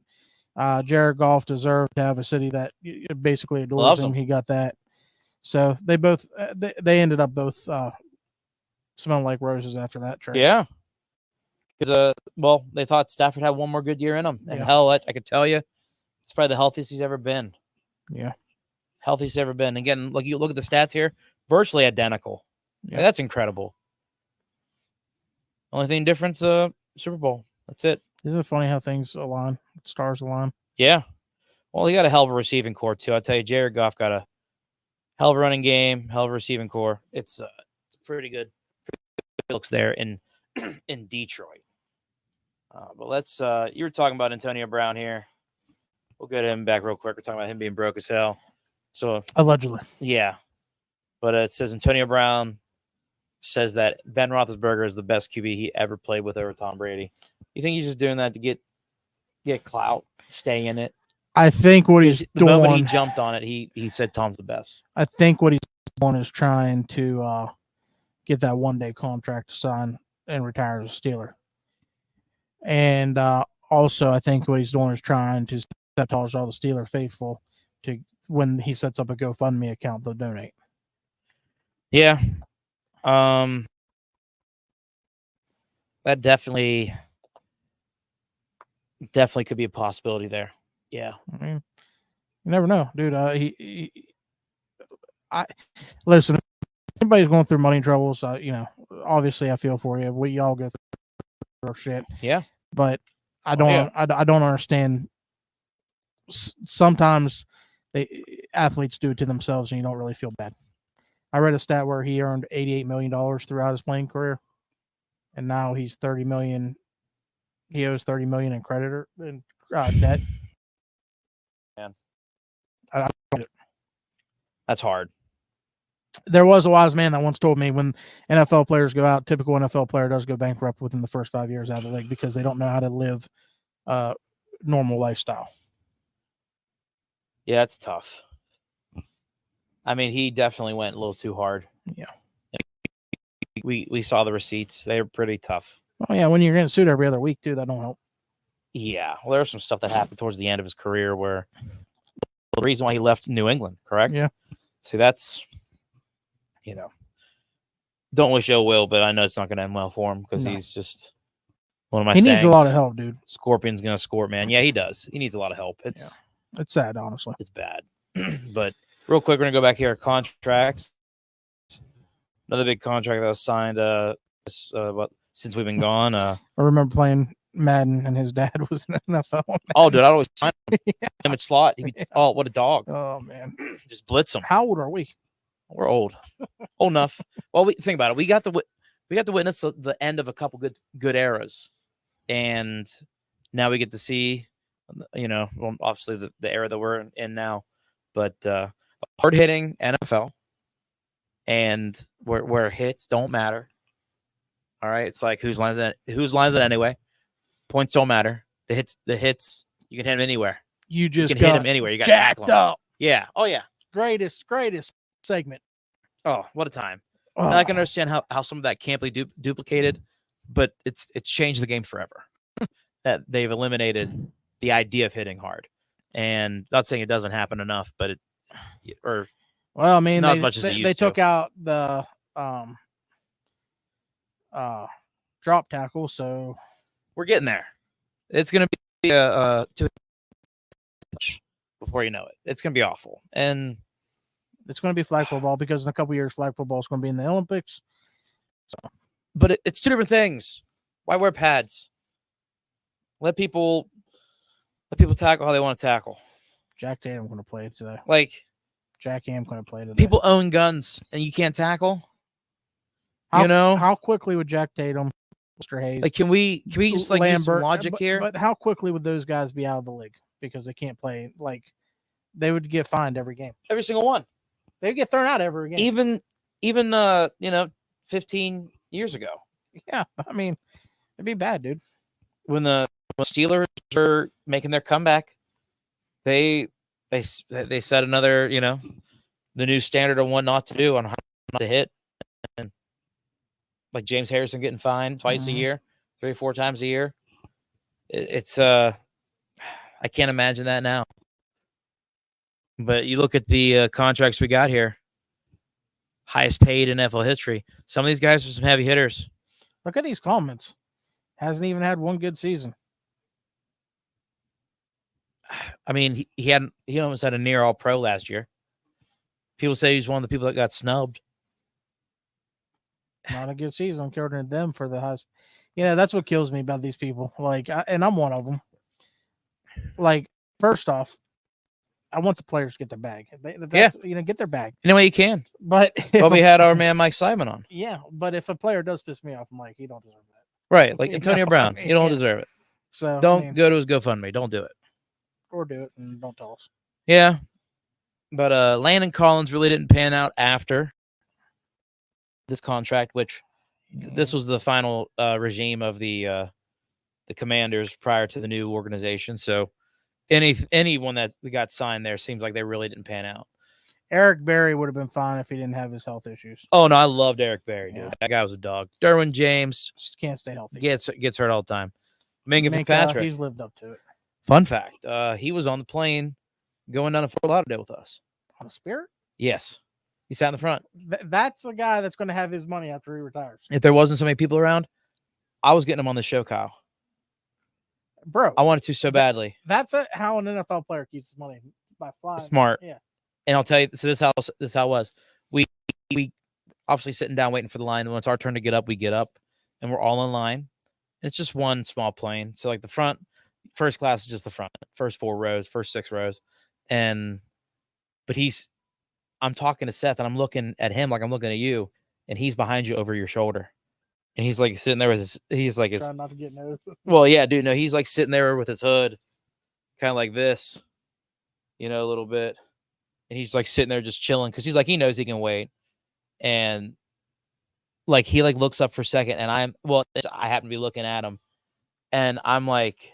Jared Goff deserved to have a city that basically adores Loves him. him. He got that. So they both they ended up both smelling like roses after that trade. Yeah. Because well, they thought Stafford had one more good year in him, and Yeah. hell, I could tell you, it's probably the healthiest he's ever been. Yeah. Healthiest ever been. Again, look, you look at the stats here, virtually identical. Yeah. Like, that's incredible. Only thing difference, Super Bowl. That's it. Isn't it funny how things align, stars align? Yeah. Well, he got a hell of a receiving core too. I tell you, Jared Goff got a hell of a running game, hell of a receiving core. It's pretty good. Looks there in in Detroit. But let's. You were talking about Antonio Brown here. We'll get him back real quick. We're talking about him being broke as hell. So Allegedly. yeah, but it says Antonio Brown says that Ben Roethlisberger is the best QB he ever played with over Tom Brady. You think he's just doing that to get clout, stay in it? I think what he's The moment he doing, jumped on it, he said Tom's the best. I think what he's doing is trying to get that 1-day contract to sign and retire as a Steeler. And also, I think what he's doing is trying to sabotage all the Steeler faithful to when he sets up a GoFundMe account, they'll donate. Yeah. That definitely could be a possibility there. Yeah. I mean, you never know, dude. Listen. If anybody's going through money troubles, obviously I feel for you. We all go through shit. Yeah. But I don't. I don't understand. Sometimes athletes do it to themselves, and you don't really feel bad. I read a stat where he earned $88 million throughout his playing career, and now he's $30 million. He owes $30 million in creditor and debt. Man, that's hard. There was a wise man that once told me when NFL players go out, typical NFL player does go bankrupt within the first 5 years out of the league because they don't know how to live a normal lifestyle. Yeah, it's tough. I mean, he definitely went a little too hard. Yeah. We saw the receipts. They were pretty tough. Oh, yeah, when you're getting sued every other week, too, that don't help. Yeah. Well, there was some stuff that happened towards the end of his career where the reason why he left New England, correct? Yeah. See, that's, don't wish ill will, but I know it's not going to end well for him because he's just one of my sayings. He needs a lot of help, dude. Scorpion's going to score, man. Yeah, he does. He needs a lot of help. It's sad, honestly. It's bad. But real quick, we're going to go back here. Contracts. Another big contract that was signed since we've been gone. I remember playing Madden and his dad was in the NFL. Oh, dude, I always sign him at slot. Oh, what a dog. Oh, man. Just blitz him. How old are we? We're old. Old enough. Well, think about it. We got to witness the end of a couple good eras. And now we get to see, well, obviously the era that we're in now. But hard-hitting NFL and where hits don't matter. All right? It's like whose lines it anyway. Points don't matter. The hits, you can hit them anywhere. You can hit them anywhere. You got jacked up. Yeah. Oh, yeah. Greatest segment. Oh, what a time. Oh. Now I can understand how some of that can't be duplicated, but it's changed the game forever. That they've eliminated the idea of hitting hard. And not saying it doesn't happen enough, but well, I mean, not as much as they took out the drop tackle, so we're getting there. It's going to be a touch before you know it. It's going to be awful. And it's going to be flag football because in a couple of years, flag football is going to be in the Olympics. So, but it's two different things. Why wear pads? Let people tackle how they want to tackle. Jack Tatum going to play today. Like Jack Ham going to play today. People own guns and you can't tackle. How quickly would Jack Tatum, Mr. Hayes, like can we just like use some logic here? But how quickly would those guys be out of the league because they can't play? Like they would get fined every game. Every single one. They get thrown out every game. Even 15 years ago. Yeah, I mean, it'd be bad, dude. When the Steelers were making their comeback, they set another, the new standard on what not to do, on how not to hit. And like James Harrison getting fined twice a year, 3 or 4 times a year. It's I can't imagine that now. But you look at the contracts we got here. highest paid in NFL history. Some of these guys are some heavy hitters. Look at these comments. Hasn't even had one good season. I mean, he almost had a near all pro last year. People say he's one of the people that got snubbed. Not a good season according to them for the highest. Yeah, that's what kills me about these people. Like, and I'm one of them. Like, first off, I want the players to get their bag. Get their bag. Any way you can. But we had our man Mike Simon on. Yeah, but if a player does piss me off, I'm like, he don't deserve that. Right, like Antonio Brown, you don't deserve it. So don't go to his GoFundMe. Don't do it. Or do it and don't tell us. Yeah, but Landon Collins really didn't pan out after this contract, which this was the final regime of the Commanders prior to the new organization. So anyone that got signed there seems like they really didn't pan out. Eric Berry would have been fine if he didn't have his health issues. Oh no, I loved Eric Berry, dude. That guy was a dog. Derwin James just can't stay healthy. Gets hurt all the time. Minka Fitzpatrick, he's lived up to it. Fun fact: he was on the plane going down to Fort Lauderdale with us. On a Spirit? Yes, he sat in the front. That's the guy that's going to have his money after he retires. If there wasn't so many people around, I was getting him on the show, Kyle. Bro, I wanted to so badly. That's how an NFL player keeps his money, by flying. Smart. Yeah. And I'll tell you, so this how it was. We obviously sitting down waiting for the line. When it's our turn to get up, we get up, and we're all in line. And it's just one small plane. So like the front, first class is just the front, first 4 rows, first 6 rows, but I'm talking to Seth, and I'm looking at him like I'm looking at you, and he's behind you over your shoulder, and he's like sitting there with trying not to get noticed. Well, yeah, dude, no, he's like sitting there with his hood, kind of like this, a little bit. And he's like sitting there just chilling because he's like, he knows he can wait. And like, he like looks up for a second, and I happen to be looking at him, and I'm like,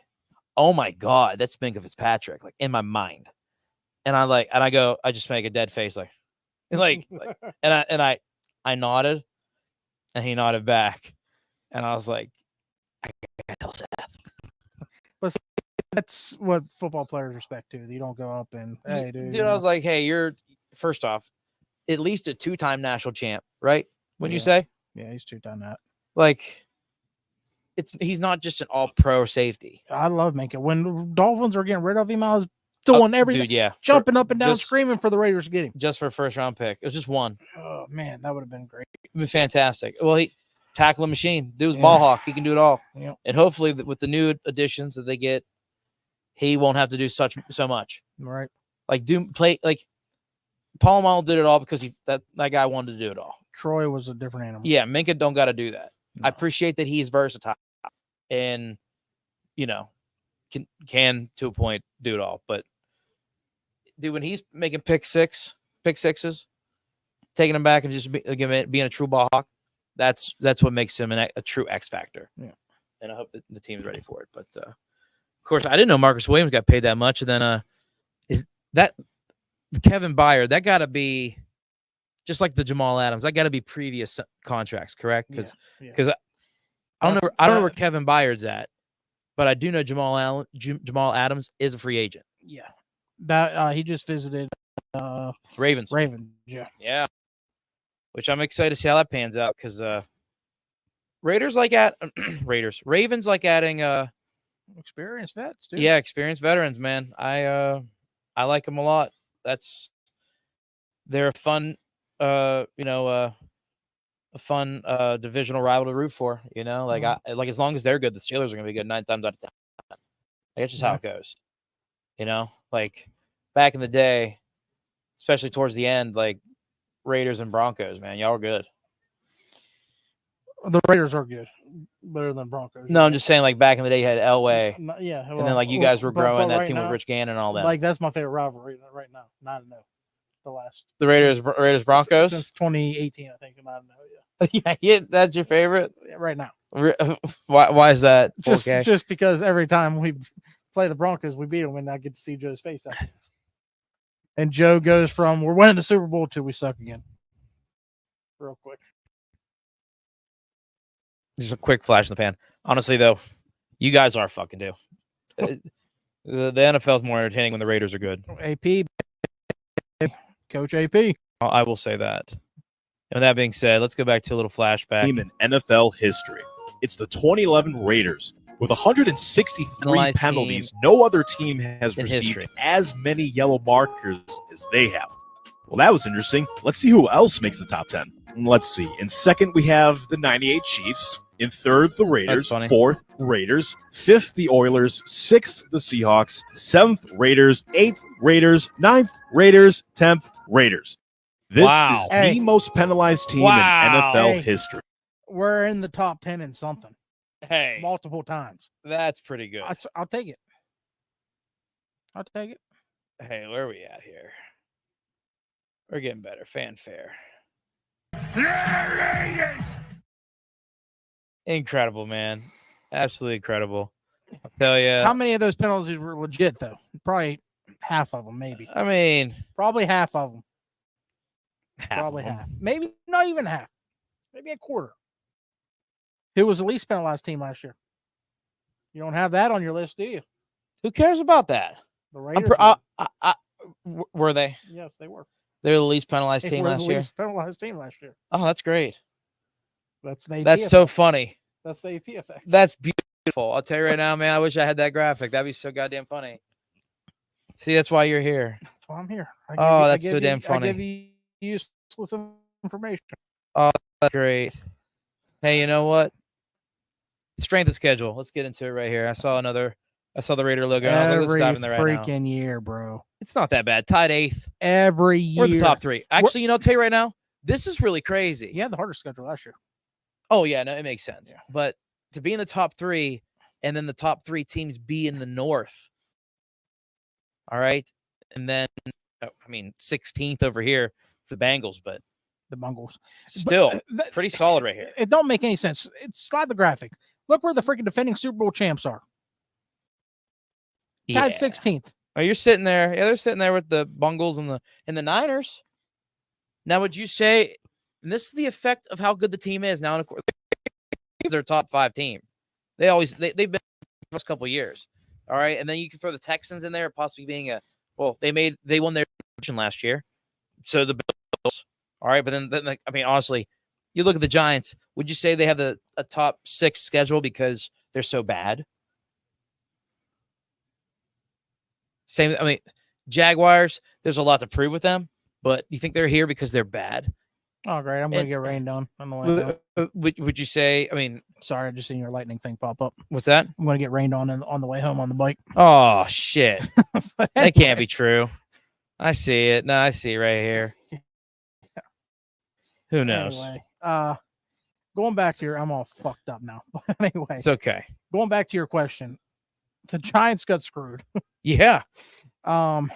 oh my God, that's Minka Fitzpatrick, like in my mind. And I just make a dead face, and I nodded, and he nodded back. And I was like, I gotta tell Seth. But that's what football players respect too. You don't go up and, hey, dude. I was like, hey, you're first off, at least a 2-time national champ, right? When you say, yeah, he's 2-time that. Like, he's not just an all-pro safety. I love Minka. When Dolphins were getting rid of him, I was doing everything, dude, yeah, jumping up and down, screaming for the Raiders to get him, just for a first-round pick. It was just one. Oh man, that would have been great. It'd been fantastic. Well, he tackling machine, dude's ball hawk. He can do it all. Yeah. And hopefully, with the new additions that they get, he won't have to do so much. Right. Like Palomalo did it all because that guy wanted to do it all. Troy was a different animal. Yeah, Minka don't got to do that. No. I appreciate that he's versatile and can to a point do it all. But dude, when he's making pick sixes, taking them back and just being a true ball hawk, that's what makes him a true X factor. Yeah. And I hope that the team's ready for it. But of course, I didn't know Marcus Williams got paid that much. And then is that Kevin Byard? That got to be just like the Jamal Adams. That got to be previous contracts, correct? Because I don't know where Kevin Byard's at, but I do know Jamal Adams is a free agent. Yeah, that he just visited Ravens. Yeah. Which I'm excited to see how that pans out because Ravens like adding experienced vets, dude. Yeah, experienced veterans, man. I like them a lot. They're a fun a fun divisional rival to root for, like as long as they're good, the Steelers are gonna be good 9 times out of 10. That's just how it goes. Like back in the day, especially towards the end, like Raiders and Broncos, man, y'all are good. The Raiders are good, better than Broncos. No, I'm just saying, like back in the day, you had Elway. Yeah, and then like you guys were growing that right team now, with Rich Gannon and all that. Like that's my favorite rivalry right now. 9-0, the Raiders Broncos since 2018, I think. 9-0, yeah, that's your favorite right now. Why is that? Just because every time we play the Broncos, we beat them, and I get to see Joe's face after. And Joe goes from we're winning the Super Bowl to we suck again. Real quick. Just a quick flash in the pan. Honestly, though, you guys are fucking due. The NFL is more entertaining when the Raiders are good. AP, Coach AP. I will say that. with that being said, let's go back to a little flashback. Team in NFL history. It's the 2011 Raiders. With 163 Penalized penalties, no other team has in received history. as many yellow markers as they have. Well, that was interesting. Let's see who else makes the top 10. Let's see. In second, we have the 98 Chiefs. In third, the Raiders. funny. Fourth, Raiders. Fifth, the Oilers. Sixth, the Seahawks. Seventh, Raiders. Eighth, Raiders. Ninth, Raiders. 10th, Raiders. This Wow. is Hey. the most penalized team Wow. in NFL Hey. history. We're in the top 10 in something Hey, multiple times. that's pretty good. I'll take it. I'll take it. Hey, where are we at here? We're getting better. Fanfare. Incredible, man. Absolutely incredible. I'll tell you. How many of those penalties were legit, though? Probably half of them, maybe. I mean, Probably half of them. Probably of 'em. half. Maybe not even half. Maybe a quarter. Who was the least penalized team last year? You don't have that on your list, do you? Who cares about that? The I'm Raiders. were they? Yes, they were. They're the least penalized They team were last the year. least penalized team last year. Oh, that's great. That's an AP That's effect. so funny. That's the AP effect. That's beautiful. I'll tell you right now, man. I wish I had that graphic. That'd be so goddamn funny. See, that's why you're here. That's why I'm here. Oh, that's so damn I funny. give you useless information. That's great. Hey, you know what? Strength of schedule. Let's get into it right here. I saw the Raider logo. And I was like, let's Every dive in there right now. freaking year, bro. It's not that bad. Tied 8th. Every year. We're the top 3. Actually, I'll tell you right now, this is really crazy. You had the harder schedule last year. Oh, yeah, no, it makes sense. Yeah. But to be in the top 3 and then the top 3 teams be in the North. All right. And then, 16th over here for the Bengals, but The Bungles. still But, pretty solid right here. It don't make any sense. Slide the graphic. Look where the freaking defending Super Bowl champs are. Tied 16th. Oh, you're sitting there. Yeah, they're sitting there with the Bungles and the Niners. Now, would you say, and this is the effect of how good the team is now? And of course, they're a top 5 team. They've been the first couple of years. All right, and then you can throw the Texans in there, possibly being they won their division last year, so the Bills. All right, but then honestly, you look at the Giants. Would you say they have a top 6 schedule because they're so bad? Same. Jaguars. There's a lot to prove with them, but you think they're here because they're bad? Oh, great. I'm going to get rained on the way home. Would you say? Sorry, I just seen your lightning thing pop up. What's that? I'm going to get rained on the way home on the bike. Oh shit! But That can't anyway, be true. I see it. No, I see it right here. Who knows? Anyway, going back to I'm all fucked up now. But anyway, It's okay. going back to your question, the Giants got screwed. Yeah. The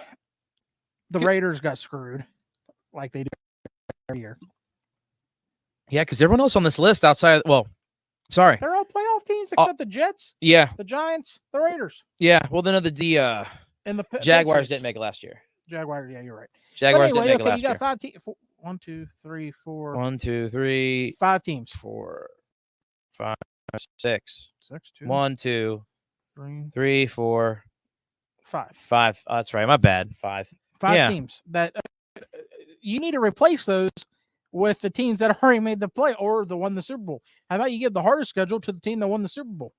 Raiders got screwed like they do every year. Yeah, because everyone else on this list outside, sorry. They're all playoff teams except the Jets, Yeah. the Giants, the Raiders, Yeah. Well, then the and the Jaguars Patriots. didn't make it last year. Jaguars, yeah, you're right. Jaguars But anyway, didn't make it okay, last you got year. 5 teams. 1, 2, 3, 4. 1, 2, 3, 5 teams. 4, 5, 6. 6, 2, 1, 2, 3, 3, 4, 5. 5. Oh, that's right. My bad. 5. 5 Yeah. teams that you need to replace those with the teams that already made the play or the won the Super Bowl. How about you give the hardest schedule to the team that won the Super Bowl?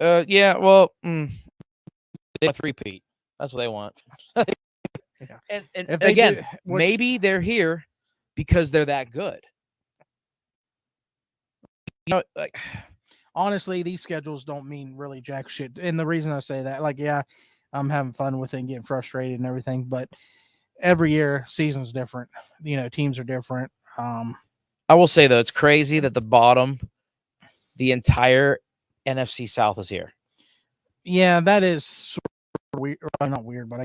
Yeah. Well, they want 3-peat. That's what they want. Yeah. And If they again, do, which- maybe they're here because they're that good. Honestly, these schedules don't mean really jack shit. And the reason I say that, I'm having fun with it and getting frustrated and everything, but every year season's different. Teams are different. I will say though, it's crazy that the bottom, the entire NFC South is here. Yeah, that is sort of weird. Not weird, but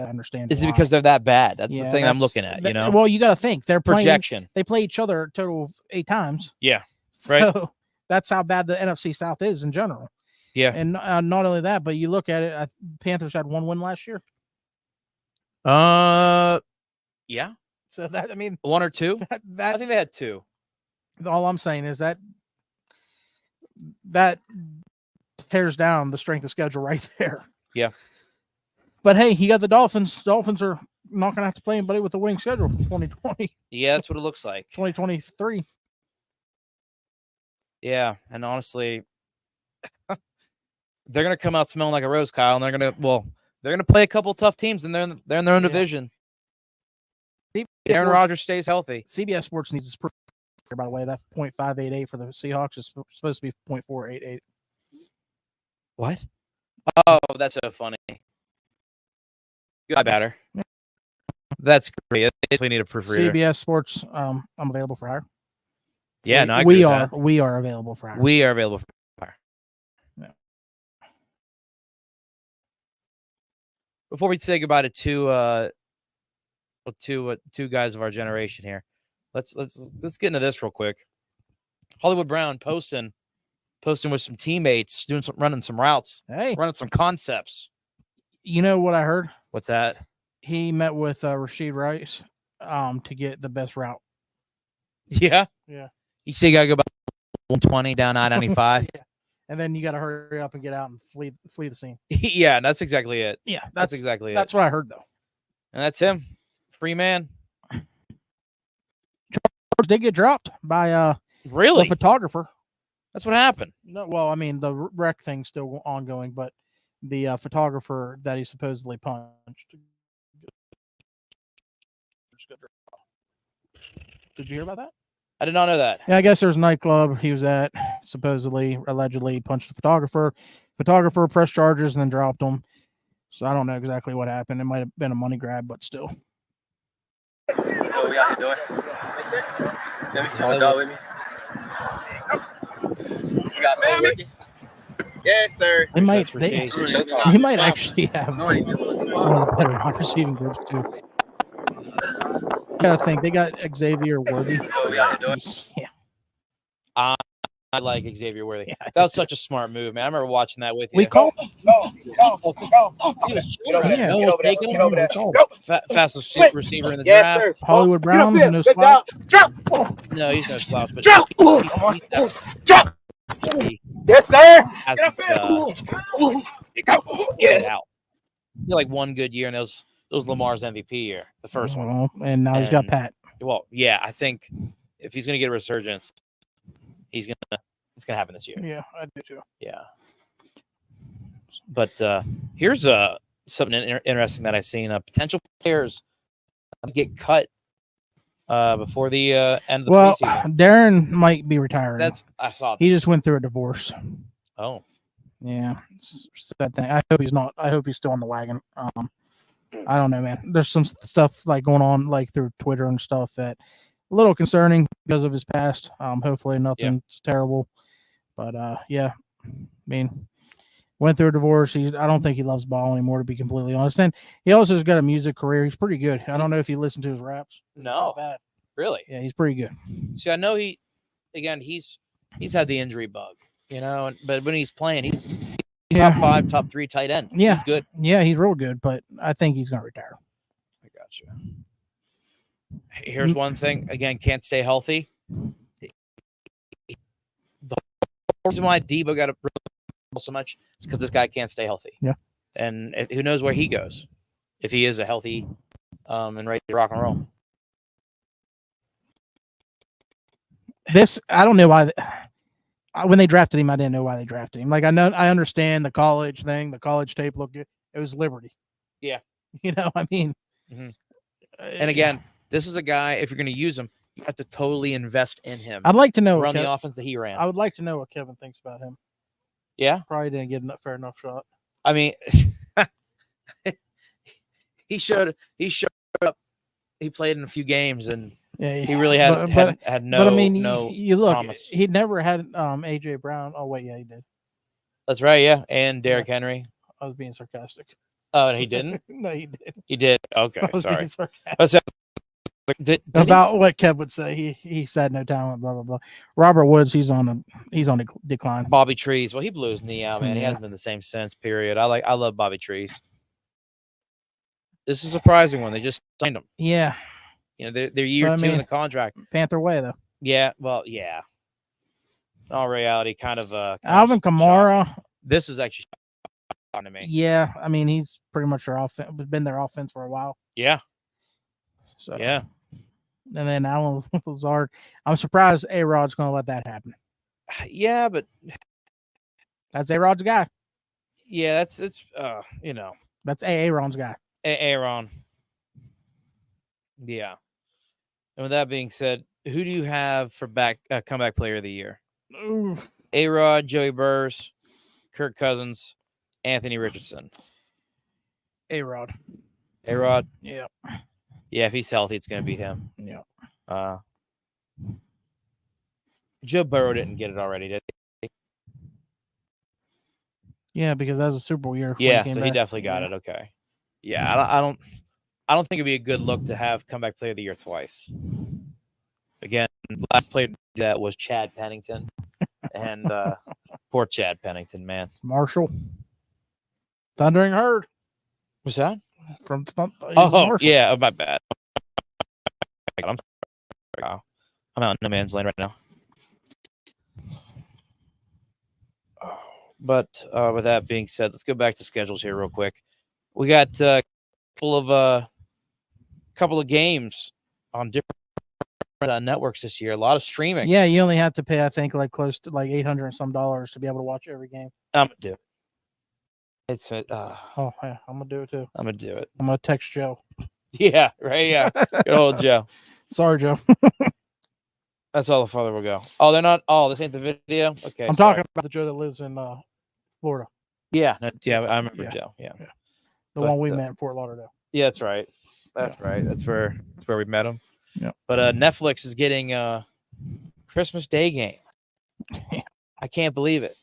I understand. Is it why. because they're that bad? That's Yeah, the thing I'm looking at. Well, you got to think they're playing. Projection. They play each other a total of 8 times. Yeah, right. So that's how bad the NFC South is in general. Yeah. And not only that, but you look at it, Panthers had 1 win last year. Yeah. So that, 1 or 2. I that think they had 2. all I'm saying is that tears down the strength of schedule right there. Yeah. But hey, you got the Dolphins. Dolphins are not going to have to play anybody with a winning schedule from 2020, Yeah, that's what it looks like. 2023. Yeah, and honestly, they're gonna come out smelling like a rose, Kyle, and they're gonna play a couple tough teams, and they're in their own division. Aaron Rodgers stays healthy. CBS Sports needs to, by the way, that 0.588 for the Seahawks is supposed to be 0.488. What? Oh, that's so funny. Good batter. Yeah. That's great. They definitely need a proofreader. CBS Sports, I'm available for hire. Yeah, no, I we agree are. with that. We are available for hire. We are available for hire. Yeah. Before we say goodbye to two guys of our generation here, let's get into this real quick. Hollywood Brown posting with some teammates, running some routes, Hey, running some concepts. you know what I heard? What's that? He met with Rasheed Rice to get the best route. Yeah. Yeah. You say you gotta go about 120 down I-95. Yeah. And then you got to hurry up and get out and flee the scene. Yeah, that's exactly it. Yeah, That's exactly it. That's what I heard though. And that's him. Free man. Charles did get dropped by Really? the photographer. That's what happened. No, well, I mean the wreck thing's still ongoing, but the photographer that he supposedly punched. Did you hear about that? I did not know that. Yeah, I guess there's a nightclub he was at, supposedly, allegedly punched the photographer. Photographer pressed charges and then dropped him. So I don't know exactly what happened. It might have been a money grab, but still. What we out here doing? Let me take my dog with me. You got phone working? Yes, sir. They might, Showtime. he might actually have one of the better wide receiving groups too. I think they got Xavier Worthy. What we out here doing? Yeah. I like Xavier Worthy. That was such a smart move, man. I remember watching that with you. We called He was chilling. Yeah. Almost taking him. we called Fastest receiver in the Yes, draft. sir. Hollywood Brown, Get up no here. Good slouch. No, he's no slouch, but Jump! he Yes, sir. has Get up here. Yes. out. He had like one good year, and it was Lamar's MVP year, the first one. Well, and now he's got And- Pat. Well, yeah, I think if he's gonna get a resurgence, it's gonna happen this year. Yeah, I do too. Yeah. But here's something interesting that I've seen. Potential players get cut before the end of the Well, preseason. Darren might be retiring. I saw. He this. just went through a divorce. Oh, Yeah, it's a sad thing. I hope he's not. I hope he's still on the wagon. I don't know, man. There's some stuff like going on like through Twitter and stuff that a little concerning because of his past. Hopefully nothing's terrible, but yeah. I mean, went through a divorce. I don't think he loves ball anymore, to be completely honest. And he also has got a music career. He's pretty good. I don't know if you listen to his raps. no, Not bad. really? Yeah, he's pretty good. See, I know he's had the injury bug, but when he's playing, he's top 5, top 3 tight end. Yeah. He's good. Yeah, he's real good, but I think he's gonna retire. I got you. Here's one thing. Again, can't stay healthy. The reason why Debo got so much is because this guy can't stay healthy. Yeah. And who knows where he goes if he is a healthy and ready to rock and roll. I don't know why. When they drafted him, I didn't know why they drafted him. Like I understand the college thing. The college tape looked good. It was Liberty. Yeah. I mean. Mhm. And again, this is a guy. If you're going to use him, you have to totally invest in him. I'd like to know. Run the offense that he ran. I would like to know what Kevin thinks about him. Yeah. Probably didn't get a fair enough shot. I mean, he showed up. He played in a few games, and Yeah, he really had no. But I mean, no you look. promise. He never had AJ Brown. Oh wait, yeah, he did. That's right. Yeah, and Derrick Henry. I was being sarcastic. Oh, and he didn't. No, he did. He did. Okay, I was sorry. being sarcastic. But so- did he- About what Kev would say. He said no talent. Blah blah blah. Robert Woods. He's on a decline. Bobby Trees. Well, he blew his knee out, man. He Yeah. hasn't been the same since. Period. I love Bobby Trees. This is a surprising one. They just signed him. Yeah, They're year But I 2 in mean- the contract. Panther way though. Yeah. Well, yeah. In all reality, kind of. Alvin Kamara. shocking. This is actually shocking to me. Yeah, I mean he's pretty much their offense. Been their offense for a while. Yeah. So Yeah. and then Alan Lazard. I'm surprised A-Rod's going to let that happen. Yeah, but That's A-Rod's guy. yeah, it's That's Aaron's guy. Aaron. Yeah. And with that being said, who do you have for comeback player of the year? Ooh. A-Rod, Joey Burrs, Kirk Cousins, Anthony Richardson. A-Rod. A-Rod? Yeah. Yeah, if he's healthy, it's going to be him. Yeah. Joe Burrow didn't get it already, did he? Yeah, because that was a Super Bowl year. Yeah, so he definitely got it. Okay. Yeah, I don't think it'd be a good look to have comeback player of the year twice. Again, last player that was Chad Pennington, and poor Chad Pennington, man. Marshall. Thundering Herd. What's that? From Oh, yeah, my bad. I'm out in no man's land right now. But with that being said, let's go back to schedules here real quick. We got a couple of games on different networks this year. A lot of streaming. Yeah, you only have to pay, I think, like close to like $800 and some to be able to watch every game. I'm gonna do it. It's Oh yeah, I'm gonna do it too. I'm gonna do it. I'm gonna text Joe. Yeah, right. Yeah, good old Joe. Sorry, Joe. That's all the farther we'll go. Oh, they're not. Oh, this ain't the video. Okay, I'm talking about the Joe that lives in Florida. Yeah, I remember Joe. Yeah, the one we met in Fort Lauderdale. Yeah, that's right. That's right. That's where we met him. Yeah. But Netflix is getting Christmas Day game. I can't believe it.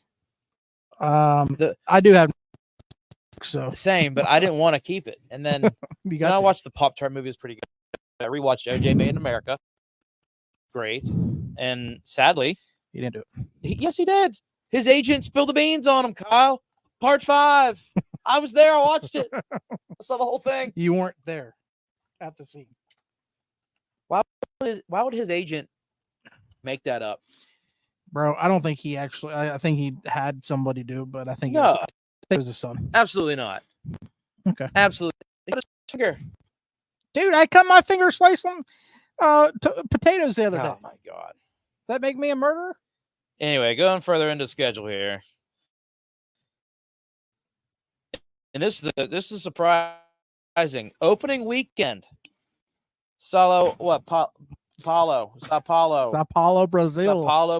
I do have so same, but I didn't want to keep it. And then I watched the Pop-Tart movie. It was pretty good. I rewatched OJ Made in America. Great. And sadly, he didn't do it. Yes, he did. His agent spilled the beans on him, Kyle. Part 5. I was there. I watched it. I saw the whole thing. You weren't there at the scene. Why would his agent make that up? Bro, I don't think he actually. I think he had somebody do, but I think it was his son. Absolutely not. Okay. Absolutely. Finger. Dude, I cut my finger slicing potatoes the other day. Oh my god. Does that make me a murderer? Anyway, going further into schedule here. And this is surprising. Opening weekend. Sao Paulo, Brazil. Sao Paulo,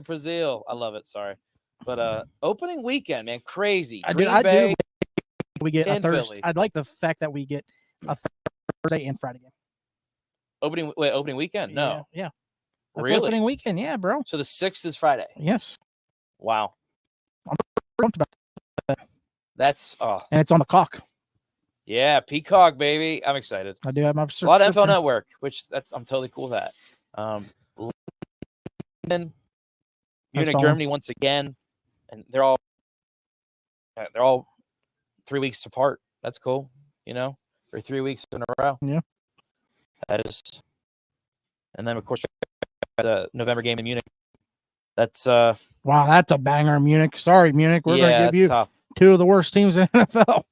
Brazil. I love it. Sorry. But opening weekend, man, crazy. I do. We get a Thursday. Philly. I'd like the fact that we get a Thursday and Friday game. Opening weekend? No. Yeah. That's really? Opening weekend, yeah, bro. So the 6th is Friday. Yes. Wow. I'm pumped about that. That's and it's on the cock. Yeah, Peacock, baby. I'm excited. I do have my a lot of NFL Network, which I'm totally cool with that. London, Munich, Germany once again, and they're all 3 weeks apart. That's cool, or 3 weeks in a row. Yeah, that is. And then of course the November game in Munich. That's wow, that's a banger, Munich. Sorry, Munich, we're gonna give you tough. 2 of the worst teams in NFL.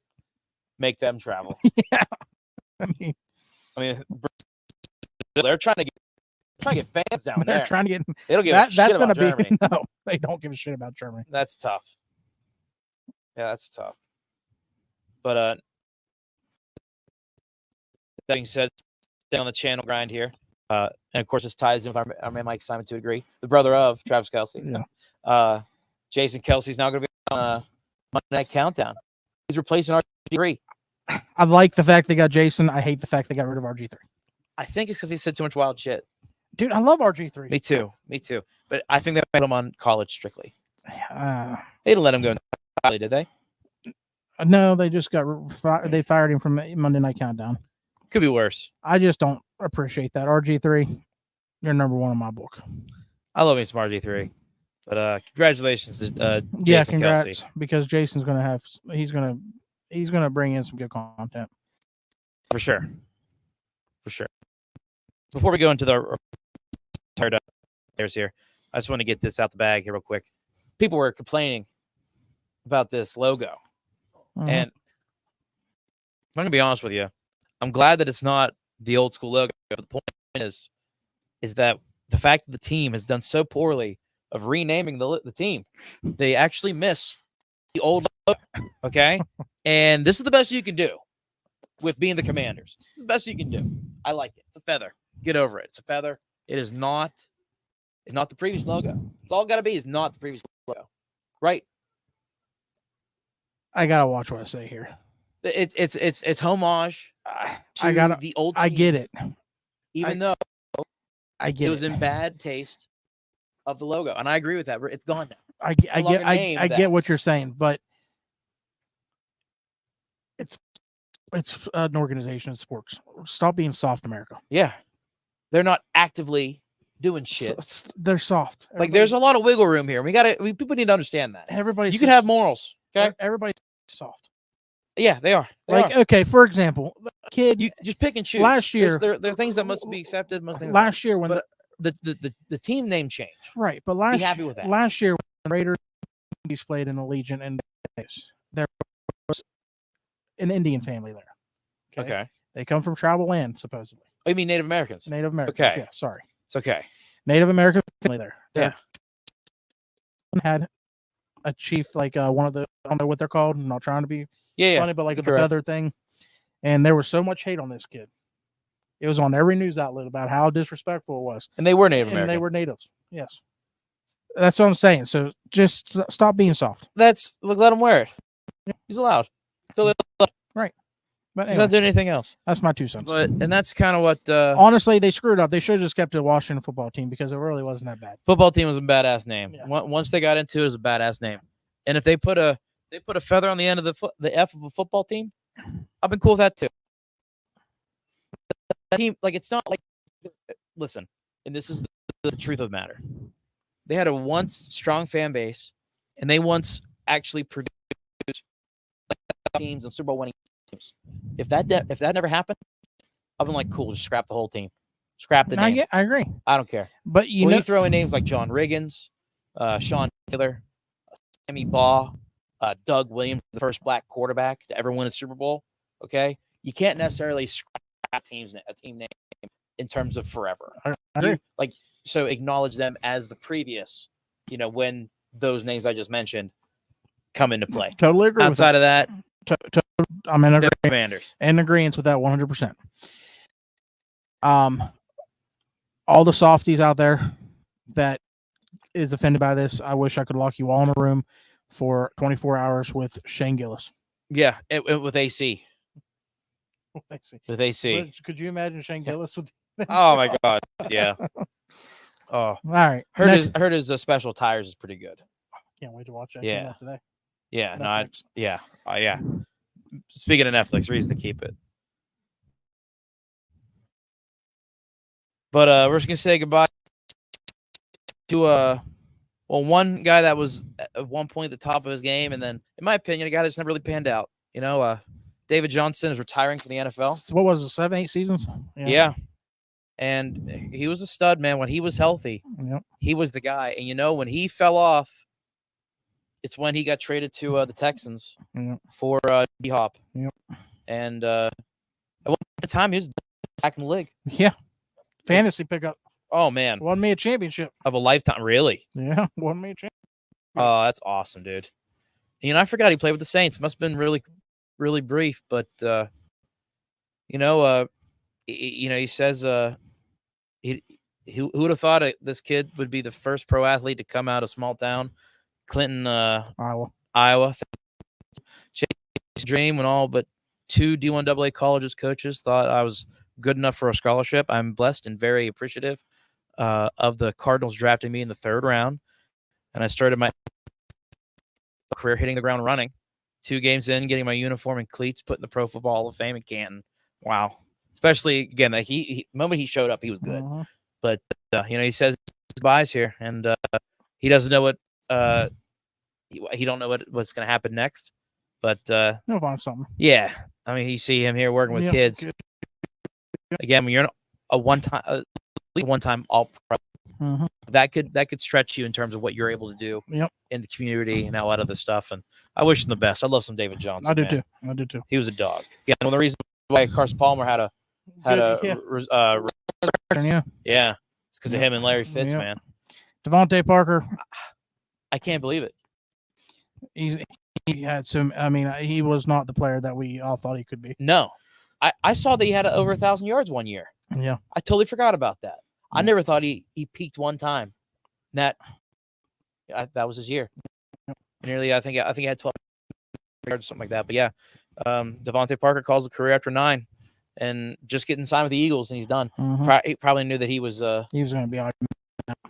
Make them travel. Yeah, I mean, they're trying to get fans down there. They're trying to get. They don't give a shit about Germany. No, they don't give a shit about Germany. That's tough. Yeah, that's tough. But that being said, stay on the channel grind here. And of course, this ties in with our man Mike Simon to a degree, the brother of Travis Kelce. Yeah. Jason Kelsey's now going to be on Monday Night Countdown. He's replacing RG3. I like the fact they got Jason. I hate the fact they got rid of RG3. I think it's because he said too much wild shit. Dude, I love RG3. Me too. But I think they put him on college strictly. They didn't let him go, did they? No, they just they fired him from Monday Night Countdown. Could be worse. I just don't appreciate that. RG3, you're number 1 in my book. I love me some RG3. But congratulations to Jason congrats, Kelsey. Because Jason's he's gonna bring in some good content. For sure. Before we go into the third players here, I just want to get this out the bag here real quick. People were complaining about this logo. And I'm going to be honest with you. I'm glad that it's not the old school logo. But the point is that the fact that the team has done so poorly of renaming the team, they actually miss the old logo. Okay, and this is the best you can do with being the Commanders. It's the best you can do. I like it. It's a feather. Get over it. It's a feather. It is not. It's not the previous logo. It's all got to be. It's not the previous logo, right? I gotta watch what I say here. It's homage to the old team, I get it. even though I get it was in bad taste of the logo, and I agree with that. It's gone now. I no longer named get that. what you're saying, but it's an organization in sports. Stop being soft, America. Yeah, they're not actively doing shit. They're soft. Like there's a lot of wiggle room here. People need to understand that. Everybody. You can have morals. Okay, everybody's soft. Yeah, they are. Okay, for example, the kid. You just pick and choose. Last year, there are things that must be accepted. Most things. Last year, when the team name changed. Right, but be happy with that. Last year, when the Raiders played in Allegiant, and there was an Indian family there. Okay. They come from tribal land, supposedly. Oh, you mean Native Americans? Native Americans. Okay. Yeah, sorry. It's okay. Native American family there. Yeah. Had a chief, like one of the, I don't know what they're called. I'm not trying to be funny, but like a feather thing. And there was so much hate on this kid. It was on every news outlet about how disrespectful it was. And they were Native American. And they were natives. Yes. That's what I'm saying. So just stop being soft. Let him wear it. He's allowed. Right. But anyway, he's not doing anything else. That's my 2 cents. And that's kind of what. Honestly, they screwed up. They should have just kept the Washington football team because it really wasn't that bad. Football team was a badass name. Yeah. Once they got into it, it was a badass name. And if they put a feather on the end of the F of a football team, I've been cool with that too. That team, like, it's not like, listen, and this is the truth of the matter. They had a once strong fan base, and they once actually produced teams and Super Bowl winning teams. If that never happened, I've been like, cool, just scrap the whole team, scrap the name. I agree. I don't care. But when you throw in names like John Riggins, Sean Taylor, Sammy Baugh, Doug Williams, the first black quarterback to ever win a Super Bowl. Okay, you can't necessarily scrap a team name in terms of forever. So acknowledge them as the previous. When those names I just mentioned come into play. Totally agree. Outside of that, I'm in agreement. Commanders in agreement with that 100%. All the softies out there that is offended by this, I wish I could lock you all in a room for 24 hours with Shane Gillis. Yeah, with AC. With AC. Could you imagine Shane Gillis with? Oh my God! Yeah. Oh, all right. Heard his special tires is pretty good. Can't wait to watch that. Yeah. Today. Yeah. Yeah. Speaking of Netflix, reason to keep it. But we're just gonna say goodbye to one guy that was at one point at the top of his game, and then, in my opinion, a guy that's never really panned out. David Johnson is retiring from the NFL. What was it, 7-8 seasons? Yeah. And he was a stud, man. When he was healthy, he was the guy. And, when he fell off, it's when he got traded to the Texans for D-Hop. Yep. And at one time, he was back in the league. Yeah. Fantasy pickup. Oh, man. Won me a championship. Of a lifetime. Really? Yeah. Won me a championship. Oh, that's awesome, dude. I forgot he played with the Saints. Must have been really, really brief. But, he says who would have thought this kid would be the first pro athlete to come out of small town, Clinton, Iowa. Chase dream when all but 2 D1AA colleges coaches thought I was good enough for a scholarship. I'm blessed and very appreciative of the Cardinals drafting me in the 3rd round. And I started my career hitting the ground running. 2 games in, getting my uniform and cleats, put in the Pro Football Hall of Fame in Canton. Wow. Especially, again, that the moment he showed up, he was good. But, he says goodbyes here, and he doesn't know what he don't know what's going to happen next. But he'll find something. Yeah. I mean, you see him here working with kids. Good. Again, when you're a one-time all-pro, that could stretch you in terms of what you're able to do in the community and all that other stuff. And I wish him the best. I love some David Johnson. I do too. He was a dog. Yeah, one of the reasons why Carson Palmer had a had Good, a yeah. yeah. It's because of Yeah. him and Larry Fitz, Yeah. man. Devontae Parker, I can't believe it. he had some. I mean, he was not the player that we all thought he could be. No, I saw that he had over 1,000 yards one year. Yeah. I totally forgot about that. I Yeah. never thought he peaked one time. That was his year. Nearly, I think he had 12 yards, something like that. But yeah, Devontae Parker calls a career after 9, and just getting signed with the Eagles, and he's done. Mhm. He probably knew that he was He was going to be on.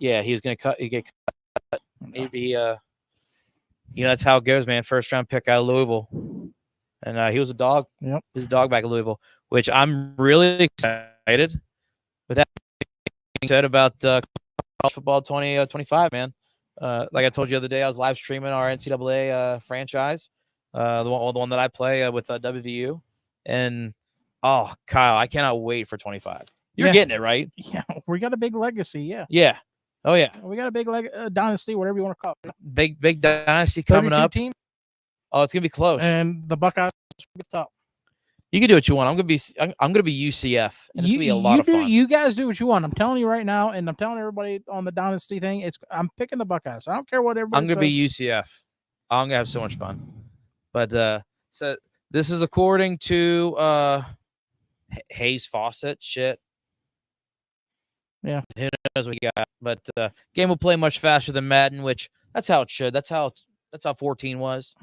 yeah, he was going to cut. He get cut. He'd be that's how it goes, man. First round pick out of Louisville, and he was a dog. Yep. He was a dog back at Louisville, which I'm really excited. With that being said about college football 2025, man. Like I told you the other day, I was live streaming our NCAA franchise, the one that I play with WVU, and oh, Kyle, I cannot wait for 25. You're getting it, right? Yeah, we got a big legacy. Yeah. Yeah. Oh yeah. We got a big dynasty, whatever you want to call it. Big dynasty coming up. Team, Oh, it's gonna be close. and the Buckeyes at the top. You can do what you want. I'm gonna be UCF, and it's gonna be a lot of fun. You guys do what you want. I'm telling you right now, and I'm telling everybody on the dynasty thing. I'm picking the Buckeyes. I don't care what everybody. I'm gonna be UCF. I'm gonna have so much fun. But so this is according to Hayes Fawcett. Shit. Yeah. Who knows what he got? But game will play much faster than Madden, which that's how it should. That's how 14 was.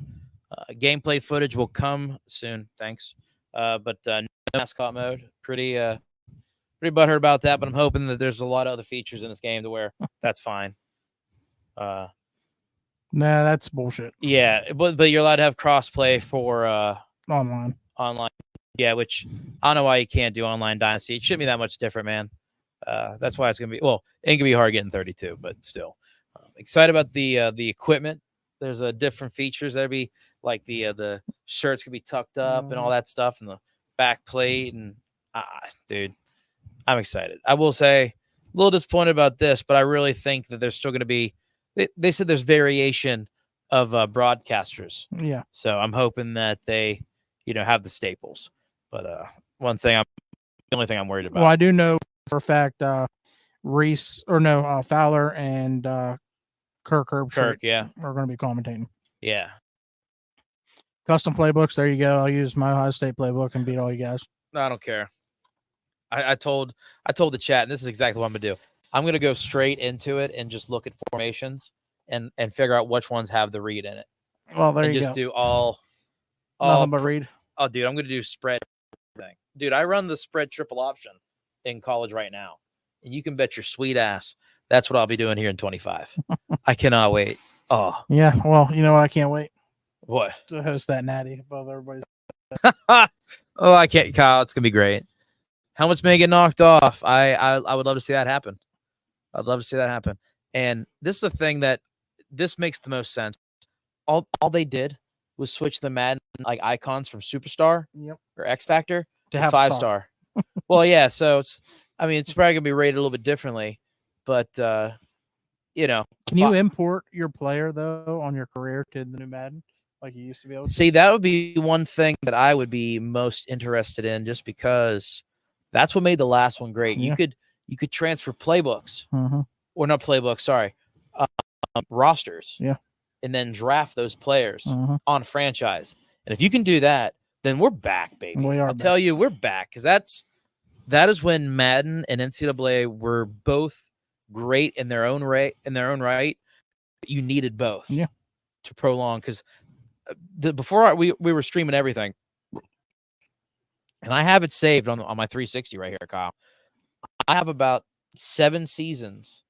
Gameplay footage will come soon. Thanks. But no mascot mode. Pretty butthurt about that. But I'm hoping that there's a lot of other features in this game to where that's fine. Nah, that's bullshit. Yeah, but you're allowed to have crossplay for Online. Yeah, which I don't know why you can't do online dynasty. It shouldn't be that much different, man. That's why it's gonna be it ain't gonna be hard getting 32, but still excited about the equipment. There's different features. There'll be like the shirts could be tucked up and all that stuff, and the back plate, and dude, I'm excited. I will say a little disappointed about this, but I really think that there's still going to be. They said there's variation of broadcasters. Yeah. So I'm hoping that they, have the staples. But the only thing I'm worried about. Well, I do know for a fact Fowler and Kirk yeah, are going to be commentating. Yeah. Custom playbooks. There you go. I'll use my Ohio State playbook and beat all you guys. I don't care. I told the chat, and this is exactly what I'm gonna do. I'm gonna go straight into it and just look at formations and figure out which ones have the read in it. Well, there and you just go. do all Nothing but read. Oh, dude, I'm gonna do spread thing. Dude, I run the spread triple option in college right now, and you can bet your sweet ass that's what I'll be doing here in 25. I cannot wait. Oh yeah. Well, you know what? I can't wait what? to host that natty above everybody's. Oh, I can't, Kyle. It's gonna be great. Helmets may get knocked off. I would love to see that happen. I'd love to see that happen. And this is the thing that this makes the most sense. All they did was switch the Madden like icons from Superstar or X Factor to have 5-star. Well, yeah. So it's probably gonna be rated a little bit differently, but Can you import your player though on your career to the new Madden like you used to be able to? See, that would be one thing that I would be most interested in, just because that's what made the last one great. Yeah. You could transfer playbooks, Mm-hmm. or not playbooks, sorry, rosters, and then draft those players on franchise. And if you can do that, then we're back, baby. I'll tell you, we're back, because that is when Madden and NCAA were both great in their own right. You needed both to prolong, because before we were streaming everything, and I have it saved on my 360 right here, Kyle. I have about 7 seasons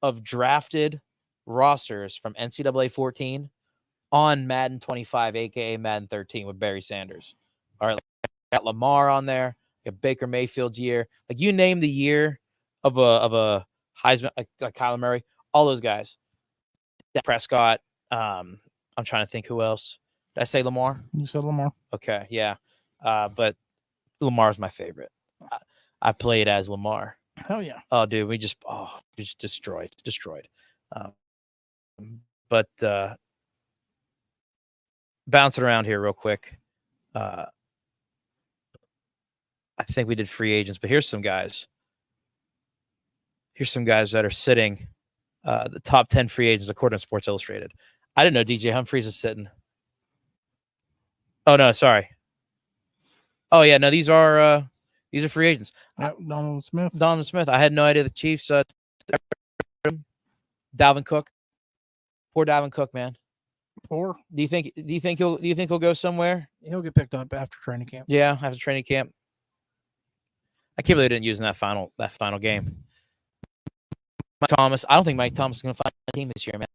of drafted rosters from NCAA 14 on Madden 25, aka Madden 13, with Barry Sanders. All right, got Lamar on there, got Baker Mayfield's year. Like, you name the year of a Heisman, like Kyler Murray, all those guys. Dak Prescott. I'm trying to think who else. Did I say Lamar? You said Lamar. Okay, yeah. But Lamar's my favorite. I played as Lamar. Hell yeah. Oh, dude, we just destroyed. But bouncing around here real quick. I think we did free agents, but here's some guys. Here's some guys that are sitting the top 10 free agents according to Sports Illustrated. I didn't know DJ Humphries is sitting. Oh no, sorry. Oh yeah, no, these are free agents. Donovan Smith. Donovan Smith. I had no idea the Chiefs. Dalvin Cook. Poor Dalvin Cook, man. Poor. Do you think he'll go somewhere? He'll get picked up after training camp. Yeah, after training camp. I can't believe they didn't use in that final game. Mike Thomas. I don't think Mike Thomas is going to find a team this year, man.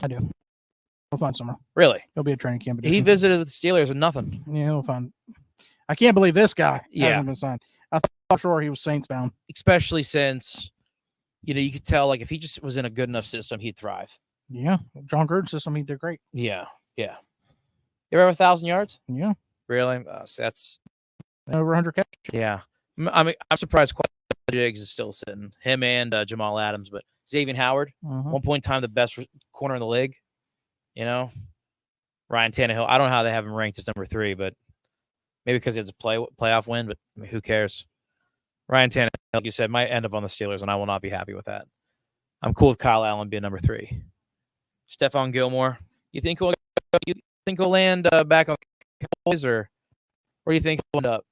I do. He'll find somewhere. Really? He'll be a training camp. He visited with the Steelers and nothing. Yeah, he'll find. I can't believe this guy Yeah. hasn't been signed. I thought sure he was Saints bound. Especially since, you could tell, like, if he just was in a good enough system, he'd thrive. Yeah, John Gruden's system, he did great. Yeah. You ever have 1,000 yards? Yeah, Really? So that's over 100 catches. yeah. I mean, I'm surprised Diggs is still sitting. Him and Jamal Adams, but Xavier Howard, one point in time, the best corner in the league. Ryan Tannehill. I don't know how they have him ranked as number 3, but maybe because he has a playoff win. But I mean, who cares? Ryan Tannehill, like you said, might end up on the Steelers, and I will not be happy with that. I'm cool with Kyle Allen being number 3. Stephon Gilmore. You think he'll land back on the Cowboys, or where do you think he'll end up?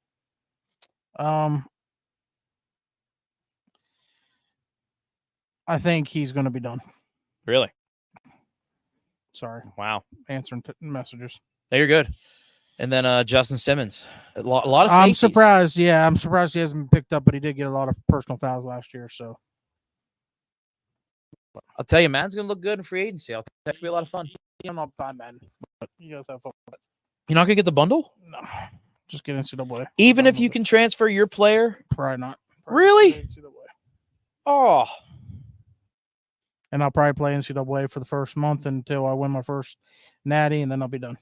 I think he's going to be done. Really? Sorry. Wow. Answering messages. No, you're good. And then Justin Simmons. A lot of I'm safeties. surprised. Yeah, I'm surprised he hasn't been picked up, but he did get a lot of personal fouls last year. So I'll tell you, man's going to look good in free agency. That's going to be a lot of fun. I'm not bad, man. But you guys have fun. You're not going to get the bundle? No. Just get NCAA. Even if you can transfer your player? Probably not. Really? NCAA. Oh. And I'll probably play NCAA for the first month until I win my first natty, and then I'll be done.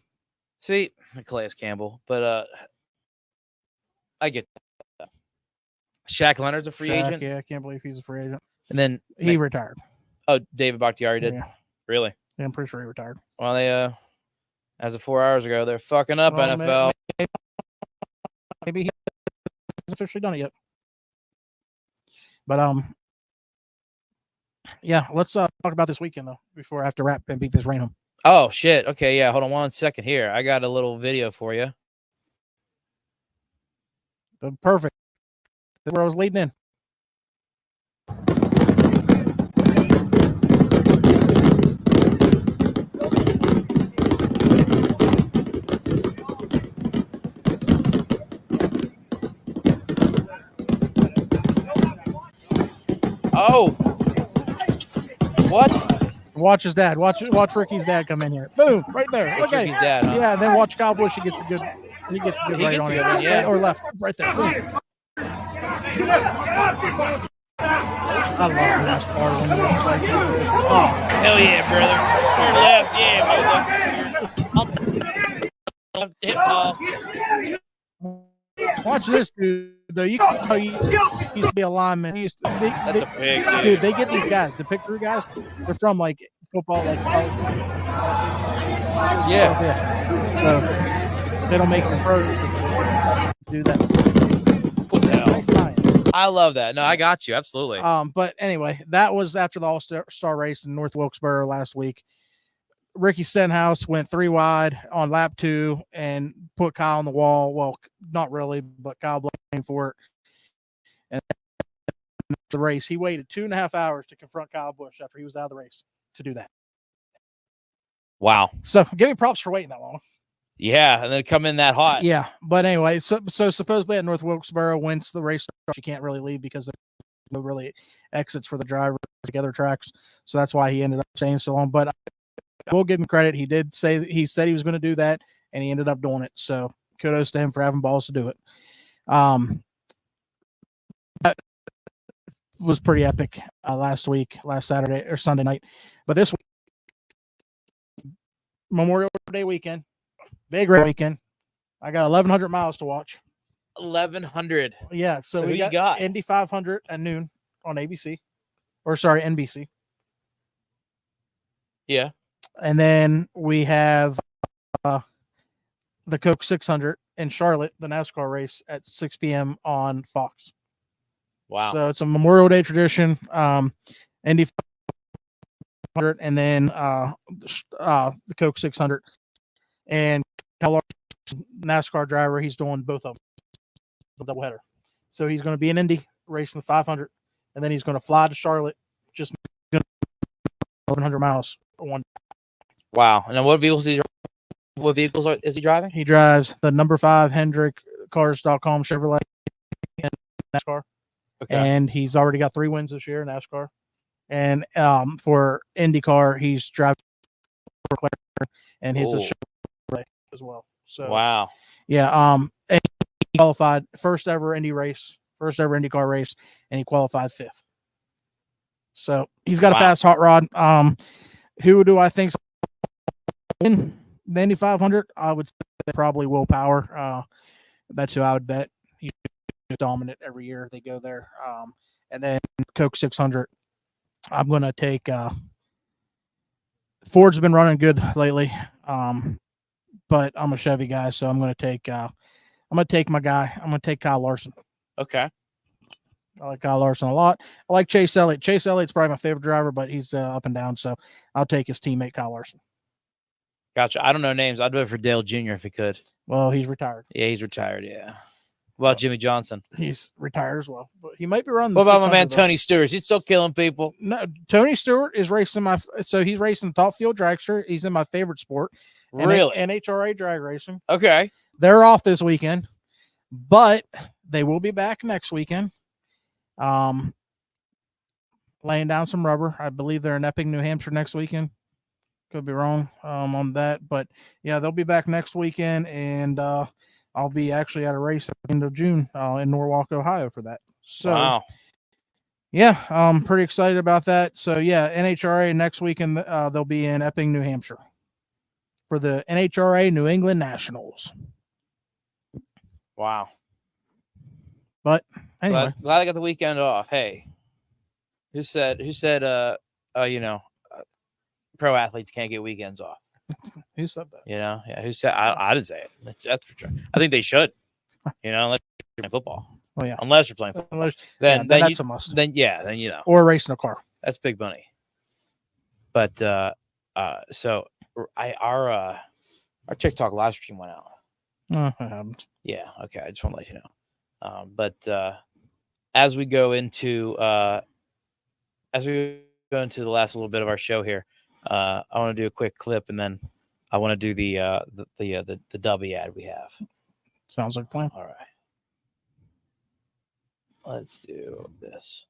See, Calais Campbell, but I get that. Shaq Leonard's a free agent. Yeah, I can't believe he's a free agent. And then he retired. Oh, David Bakhtiari did? Yeah. Really? Yeah, I'm pretty sure he retired. Well, they as of 4 hours ago, they're fucking up NFL. Maybe he hasn't officially done it yet. But yeah, let's talk about this weekend though before I have to wrap and beat this rain home. Oh shit. Okay, yeah. Hold on 1 second here. I got a little video for you. Perfect. That's where I was leading in. Oh. What? Watch his dad. Watch Ricky's dad come in here. Boom, right there. Look at Ricky's dad, huh? Yeah, then watch Kyle Busch. He gets a good right on it. Yeah. Or left, right there. Boom. I love NASCAR when you're like, oh, hell yeah, brother. Your left, yeah, left hip tall. Watch this dude. Though you can tell he used to be a lineman. That's a big dude. They get these guys, the pick through guys. They're from like football, like college. Yeah. So they don't make the pros do that. What's the hell? I love that. No, I got you. Absolutely. But anyway, that was after the All-Star race in North Wilkesboro last week. Ricky Stenhouse went 3 wide on lap 2 and put Kyle on the wall. Well, not really, but Kyle blamed for it. And the race, he waited 2.5 hours to confront Kyle Busch after he was out of the race to do that. Wow. So give me props for waiting that long. Yeah, and then come in that hot. Yeah, but anyway, so supposedly at North Wilkesboro, once the race starts, you can't really leave because there's no really exits for the driver to get other tracks. So that's why he ended up staying so long. But I will give him credit. He said he was going to do that, and he ended up doing it. So kudos to him for having balls to do it. That was pretty epic last Saturday or Sunday night. But this week, Memorial Day weekend, big race weekend. I got 1,100 miles to watch. 1,100. Yeah. So who we you got? Indy 500 at noon on ABC, or sorry, NBC. Yeah. And then we have the Coke 600 in Charlotte, the NASCAR race at 6 p.m. on Fox. Wow. So it's a Memorial Day tradition. Indy 500 and then the Coke 600. And Kyle Larson, NASCAR driver, he's doing both of them, doubleheader. So he's going to be in Indy racing the 500, and then he's going to fly to Charlotte, just 1,100 miles. Wow. And then what vehicles is he driving? He drives the number 5 Hendrick Cars.com Chevrolet in NASCAR. Okay. And he's already got 3 wins this year in NASCAR. And for IndyCar, he's driving for McLaren, and he's a Chevrolet as well. So wow. Yeah. And he qualified first ever IndyCar race, and he qualified 5th. So he's got a fast hot rod. Who do I think in the Indy 500? I would say probably Will Power. That's who I would bet. He's dominant every year they go there. And then Coke 600. I'm going to take Ford's been running good lately. But I'm a Chevy guy, so I'm going to take my guy. I'm going to take Kyle Larson. Okay. I like Kyle Larson a lot. I like Chase Elliott. Chase Elliott's probably my favorite driver, but he's up and down, so I'll take his teammate Kyle Larson. Gotcha. I don't know names. I'd vote for Dale Jr. if he could. Well, he's retired. Yeah, he's retired. Yeah. What about Jimmy Johnson? He's retired as well, but he might be running. What about my man Tony Stewart? He's still killing people. No, Tony Stewart is racing he's racing top field dragster. He's in my favorite sport. Really? NHRA drag racing. Okay. They're off this weekend, but they will be back next weekend. Laying down some rubber. I believe they're in Epping, New Hampshire next weekend. Could be wrong on that, but yeah, they'll be back next weekend, and I'll be actually at a race at the end of June in Norwalk, Ohio for that. So, wow. Yeah, I'm pretty excited about that. So, yeah, NHRA next weekend, they'll be in Epping, New Hampshire for the NHRA New England Nationals. Wow. But anyway. Glad I got the weekend off. Hey, who said, pro athletes can't get weekends off? Who said that? Yeah, who said? I didn't say it. That's for sure. I think they should. Unless you're playing football. Oh yeah. Unless you're playing football. Then that's a must. Then or racing a car. That's big money. But so our TikTok live stream went out. I haven't. Yeah. Okay. I just want to let you know. But as we go into the last little bit of our show here, I want to do a quick clip, and then I want to do the Dubby ad we have. Sounds like a plan. All right. Let's do this.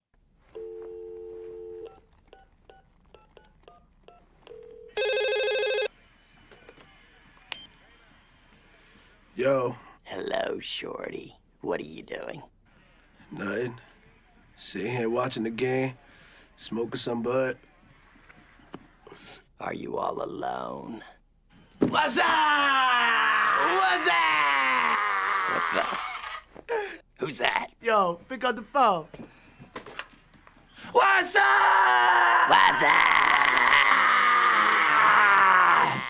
Yo. Hello, Shorty. What are you doing? Nothing. Sitting here watching the game, smoking some bud. Are you all alone? What's up? What's up? What the? Who's that? Yo, pick up the phone. What's up? What's up?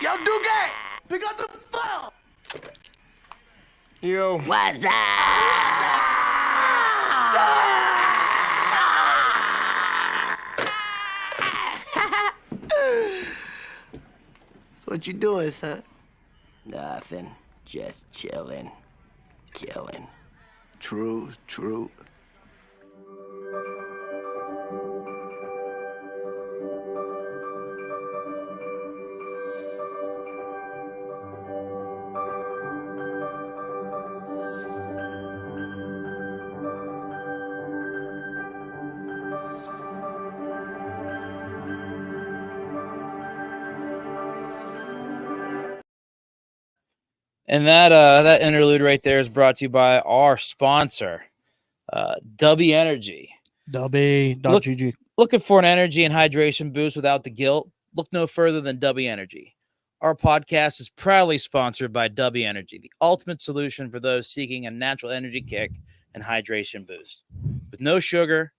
Yo, Duque, pick up the phone. Yo. What's up? What you doing, son? Nothing. Just chilling. Killing. True. And that interlude right there is brought to you by our sponsor, Dubby Energy. Dubby.gg. Looking for an energy and hydration boost without the guilt? Look no further than Dubby Energy. Our podcast is proudly sponsored by Dubby Energy, the ultimate solution for those seeking a natural energy kick and hydration boost. With no sugar,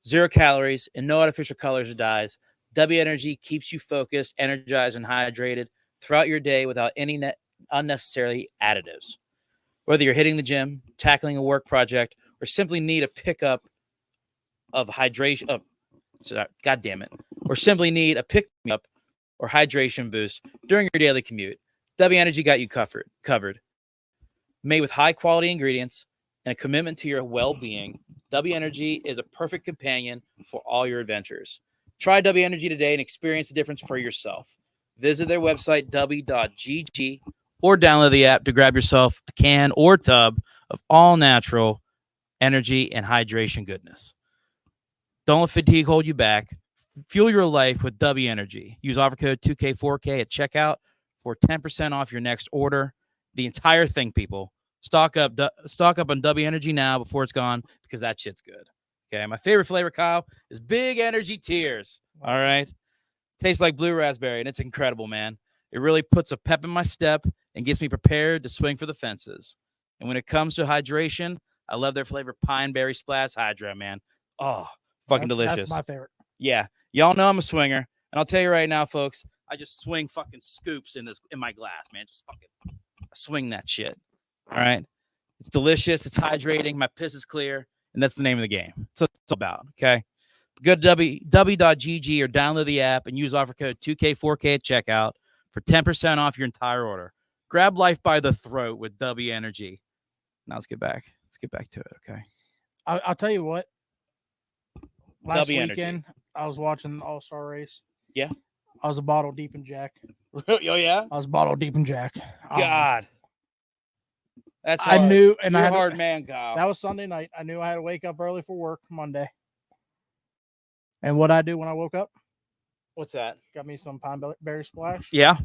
0 calories, and no artificial colors or dyes, Dubby Energy keeps you focused, energized, and hydrated throughout your day without any unnecessary additives. Whether you're hitting the gym, tackling a work project, or simply need a pickup of hydration, God damn it, or simply need a pick me up or hydration boost during your daily commute, Dubby Energy got you covered. Made with high quality ingredients and a commitment to your well-being, Dubby Energy is a perfect companion for all your adventures. Try Dubby Energy today and experience the difference for yourself. Visit their website, dubby.gg, or download the app to grab yourself a can or tub of all natural energy and hydration goodness. Don't let fatigue hold you back. Fuel your life with Dubby Energy. Use offer code 2K4K at checkout for 10% off your next order. The entire thing, people. Stock up on Dubby Energy now before it's gone, because that shit's good. Okay, my favorite flavor, Kyle, is Big Energy Tears. All right, tastes like blue raspberry, and it's incredible, man. It really puts a pep in my step and gets me prepared to swing for the fences. And when it comes to hydration, I love their flavor Pine Berry Splash Hydra, man. Oh, fucking delicious. That's my favorite. Yeah, y'all know I'm a swinger, and I'll tell you right now, folks, I just swing fucking scoops in my glass, man. Just fucking swing that shit. All right, it's delicious. It's hydrating. My piss is clear, and that's the name of the game. That's what it's about. Okay, go to dubby.gg or download the app and use offer code 2K4K at checkout for 10% off your entire order. Grab life by the throat with Dubby Energy. Now let's get back to it. Okay, I'll tell you what. Last Dubby weekend, Energy. I was watching the All-Star race. Yeah. I was a bottle deep in Jack. Oh yeah. I was bottle deep in Jack. God. That's hard. I knew, and You're I a had hard man, Kyle. That was Sunday night. I knew I had to wake up early for work Monday. And what I do when I woke up? What's that? Got me some Pine Berry Splash. Yeah.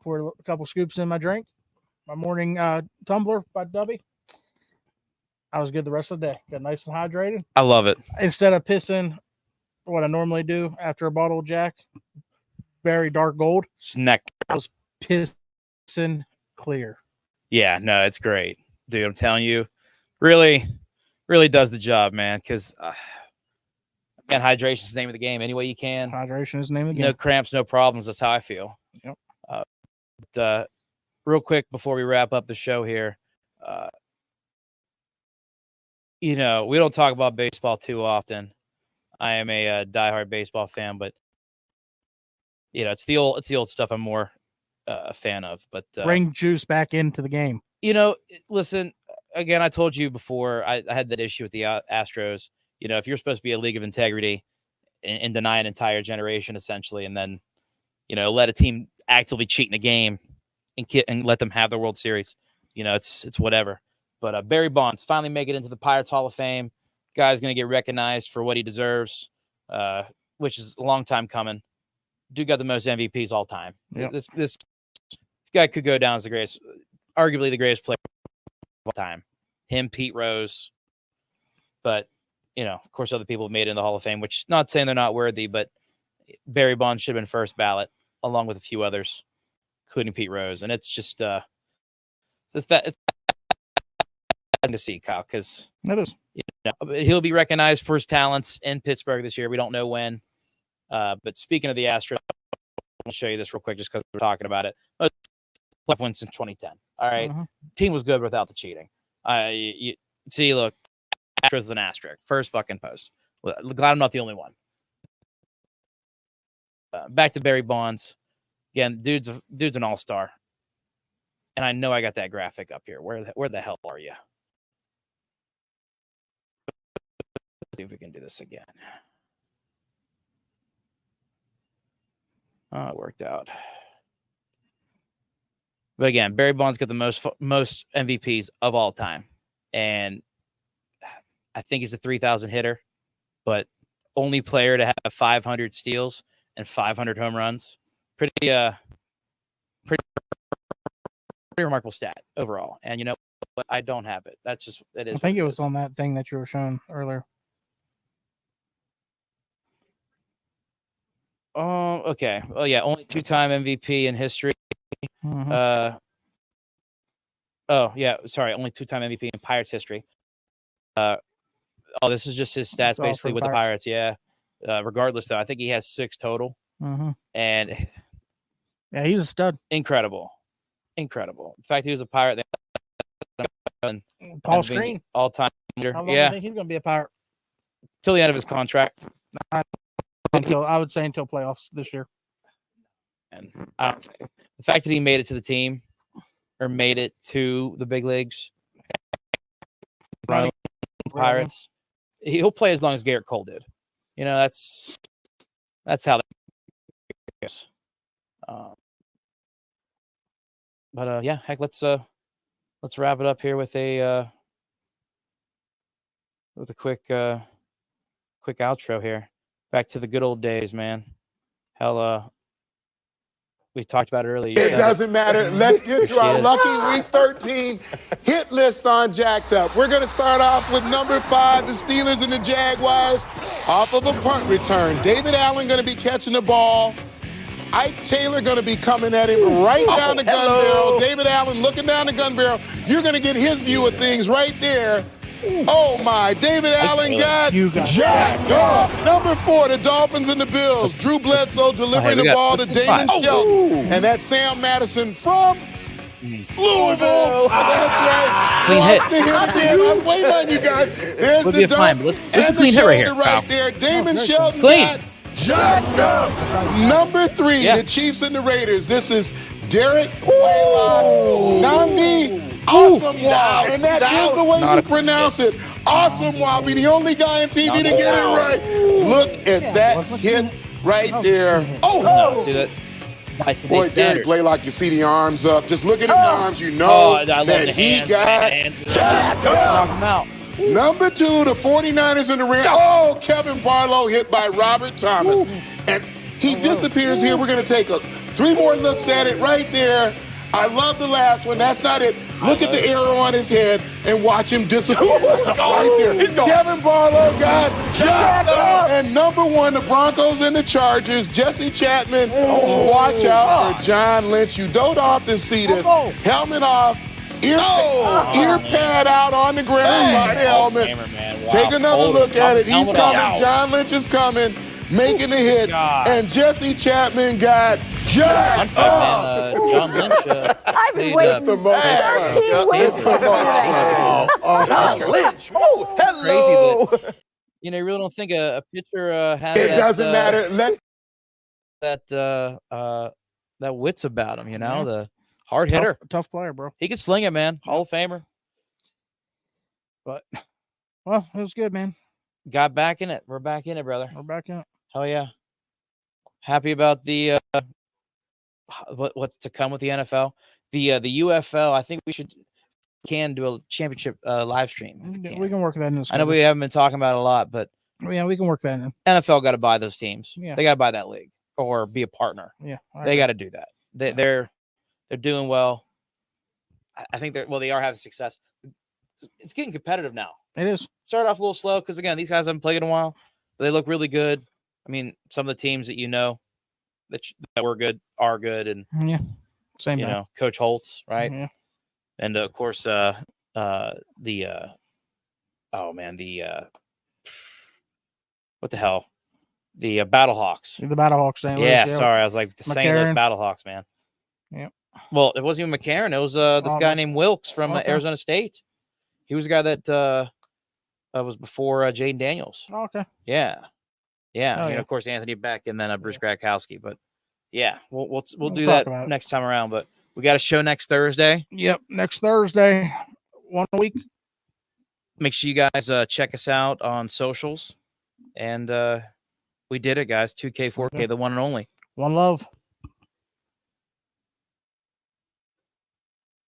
Poured a couple scoops in my drink. My morning tumbler by Dubby. I was good the rest of the day. Got nice and hydrated. I love it. Instead of pissing what I normally do after a bottle of Jack, very dark gold. Snack. I was pissing clear. Yeah, no, it's great, dude. I'm telling you, really does the job, man. Because and hydration is the name of the game. Any way you can. Hydration is the name of the game. No cramps, no problems. That's how I feel. Yep. But, real quick before we wrap up the show here, we don't talk about baseball too often. I am a diehard baseball fan, but it's the old stuff I'm more a fan of. But bring juice back into the game. Listen, again, I told you before, I had that issue with the Astros. If you're supposed to be a league of integrity and deny an entire generation essentially, and then let a team actively cheat in a game and let them have the World Series, it's whatever. But Barry Bonds finally make it into the Pirates Hall of Fame. Guy's going to get recognized for what he deserves, which is a long time coming. Dude got the most MVPs all time. Yep. This guy could go down as arguably the greatest player of all time. Him, Pete Rose. But, of course, other people have made it in the Hall of Fame, which not saying they're not worthy, but Barry Bonds should have been first ballot, along with a few others, including Pete Rose. And it's just it's to see, Kyle, because it is. He'll be recognized for his talents in Pittsburgh this year. We don't know when. But speaking of the Astros, I'll show you this real quick just because we're talking about it. Playoff wins since 2010. All right. Team was good without the cheating. Look, Astros is an asterisk. First fucking post. Glad I'm not the only one. Back to Barry Bonds. Again, dude's an all-star. And I know I got that graphic up here. Where the hell are you? See if we can do this again. Oh, it worked out. But again, Barry Bonds got the most MVPs of all time. And I think he's a 3,000 hitter, but only player to have 500 steals and 500 home runs. Pretty remarkable stat overall. And what? I don't have it. That's just it is. I think it was on that thing that you were showing earlier. Oh, okay. Well, yeah, only 2-time MVP in history. Mm-hmm. Only 2-time MVP in Pirates history. This is just his stats basically with the Pirates. Yeah. Regardless, though, I think he has 6 total. Mm-hmm. And yeah, he's a stud. Incredible. In fact, he was a Pirate. and Paul as being Screen. all-time leader. How long do you Yeah, think he's going to be a Pirate? till the end of his contract. I would say until playoffs this year. And the fact that he made it to the team or made it to the big leagues, Pirates, he'll play as long as Garrett Cole did. You know, that's how that is. But yeah, heck, let's wrap it up here with a quick outro here. Back to the good old days, man. Hell, we talked about it earlier. It doesn't matter. Let's get to our lucky Week 13 hit list on Jacked Up. We're going to start off with number 5, the Steelers and the Jaguars, off of a punt return. David Allen going to be catching the ball. Ike Taylor going to be coming at him right down the gun barrel. David Allen looking down the gun barrel. You're going to get his view of things right there. Oh, my. David Allen got jacked up. Number 4, the Dolphins and the Bills. Drew Bledsoe delivering the ball to Damon Shelton. And that's Sam Madison from Louisville. That's right. Clean hit. I was waiting on you guys. There's Would be the a fine, dunk. but let's a clean hit right here. Right there. Damon Shelton Clean. got jacked up. Number 3, the Chiefs and the Raiders. This is Derek Namdi Awesome and that is the way you pronounce it. Awesome be the only guy on TV to get it right. Look at that hit right there. See that? Boy, Derek Blaylock, you see the arms up. Just look at the arms, you know that he got jacked up. Number 2, the 49ers in the rear. Oh, Kevin Barlow hit by Robert Thomas. And he disappears here. We're going to take 3 more looks at it right there. I love the last one. That's not it. Look at the arrow on his head and watch him disappear right there. Kevin Barlow got jacked up. And number 1, the Broncos and the Chargers. Jesse Chapman. Watch out for John Lynch. You don't often see this. Helmet off. Ear pad out on the ground by the helmet. Take another look at it. He's coming. John Lynch is coming. Making the hit. And Jesse Chapman got jacked up. John Lynch. I've been waiting 13 weeks for that. John Lynch. Oh, hello. Crazy that, you really don't think a pitcher has it doesn't matter. that wits about him, the hard hitter. Tough player, bro. He could sling it, man. Hall of Famer. But, well, it was good, man. Got back in it. We're back in it, brother. We're back in it. Hell yeah. Happy about the what's to come with the NFL. The UFL, I think we can do a championship live stream. We can work that in. I know we haven't been talking about it a lot, but yeah, we can work that in. NFL got to buy those teams. Yeah. They got to buy that league or be a partner. Yeah. They got to do that. They're doing well. I think they are having success. It's getting competitive now. It is. Started off a little slow because, again, these guys haven't played in a while. But they look really good. I mean, some of the teams that that were good are good. And, same Coach Holtz, right? Yeah. And, of course, what the hell? The Battlehawks. The Battlehawks. Yeah, sorry. I was like, the St. Louis Battlehawks, man. Yeah. Well, it wasn't even McCarron. It was this guy named Wilkes from Arizona State. He was the guy that was before Jaden Daniels. Oh, okay. Yeah. Yeah. Oh, Of course, Anthony Beck and then Bruce Gradkowski. But yeah, we'll do that next time around. But we got a show next Thursday. Yep, next Thursday, 1 week. Make sure you guys check us out on socials. And we did it, guys. 2K, 4K, the one and only. One love.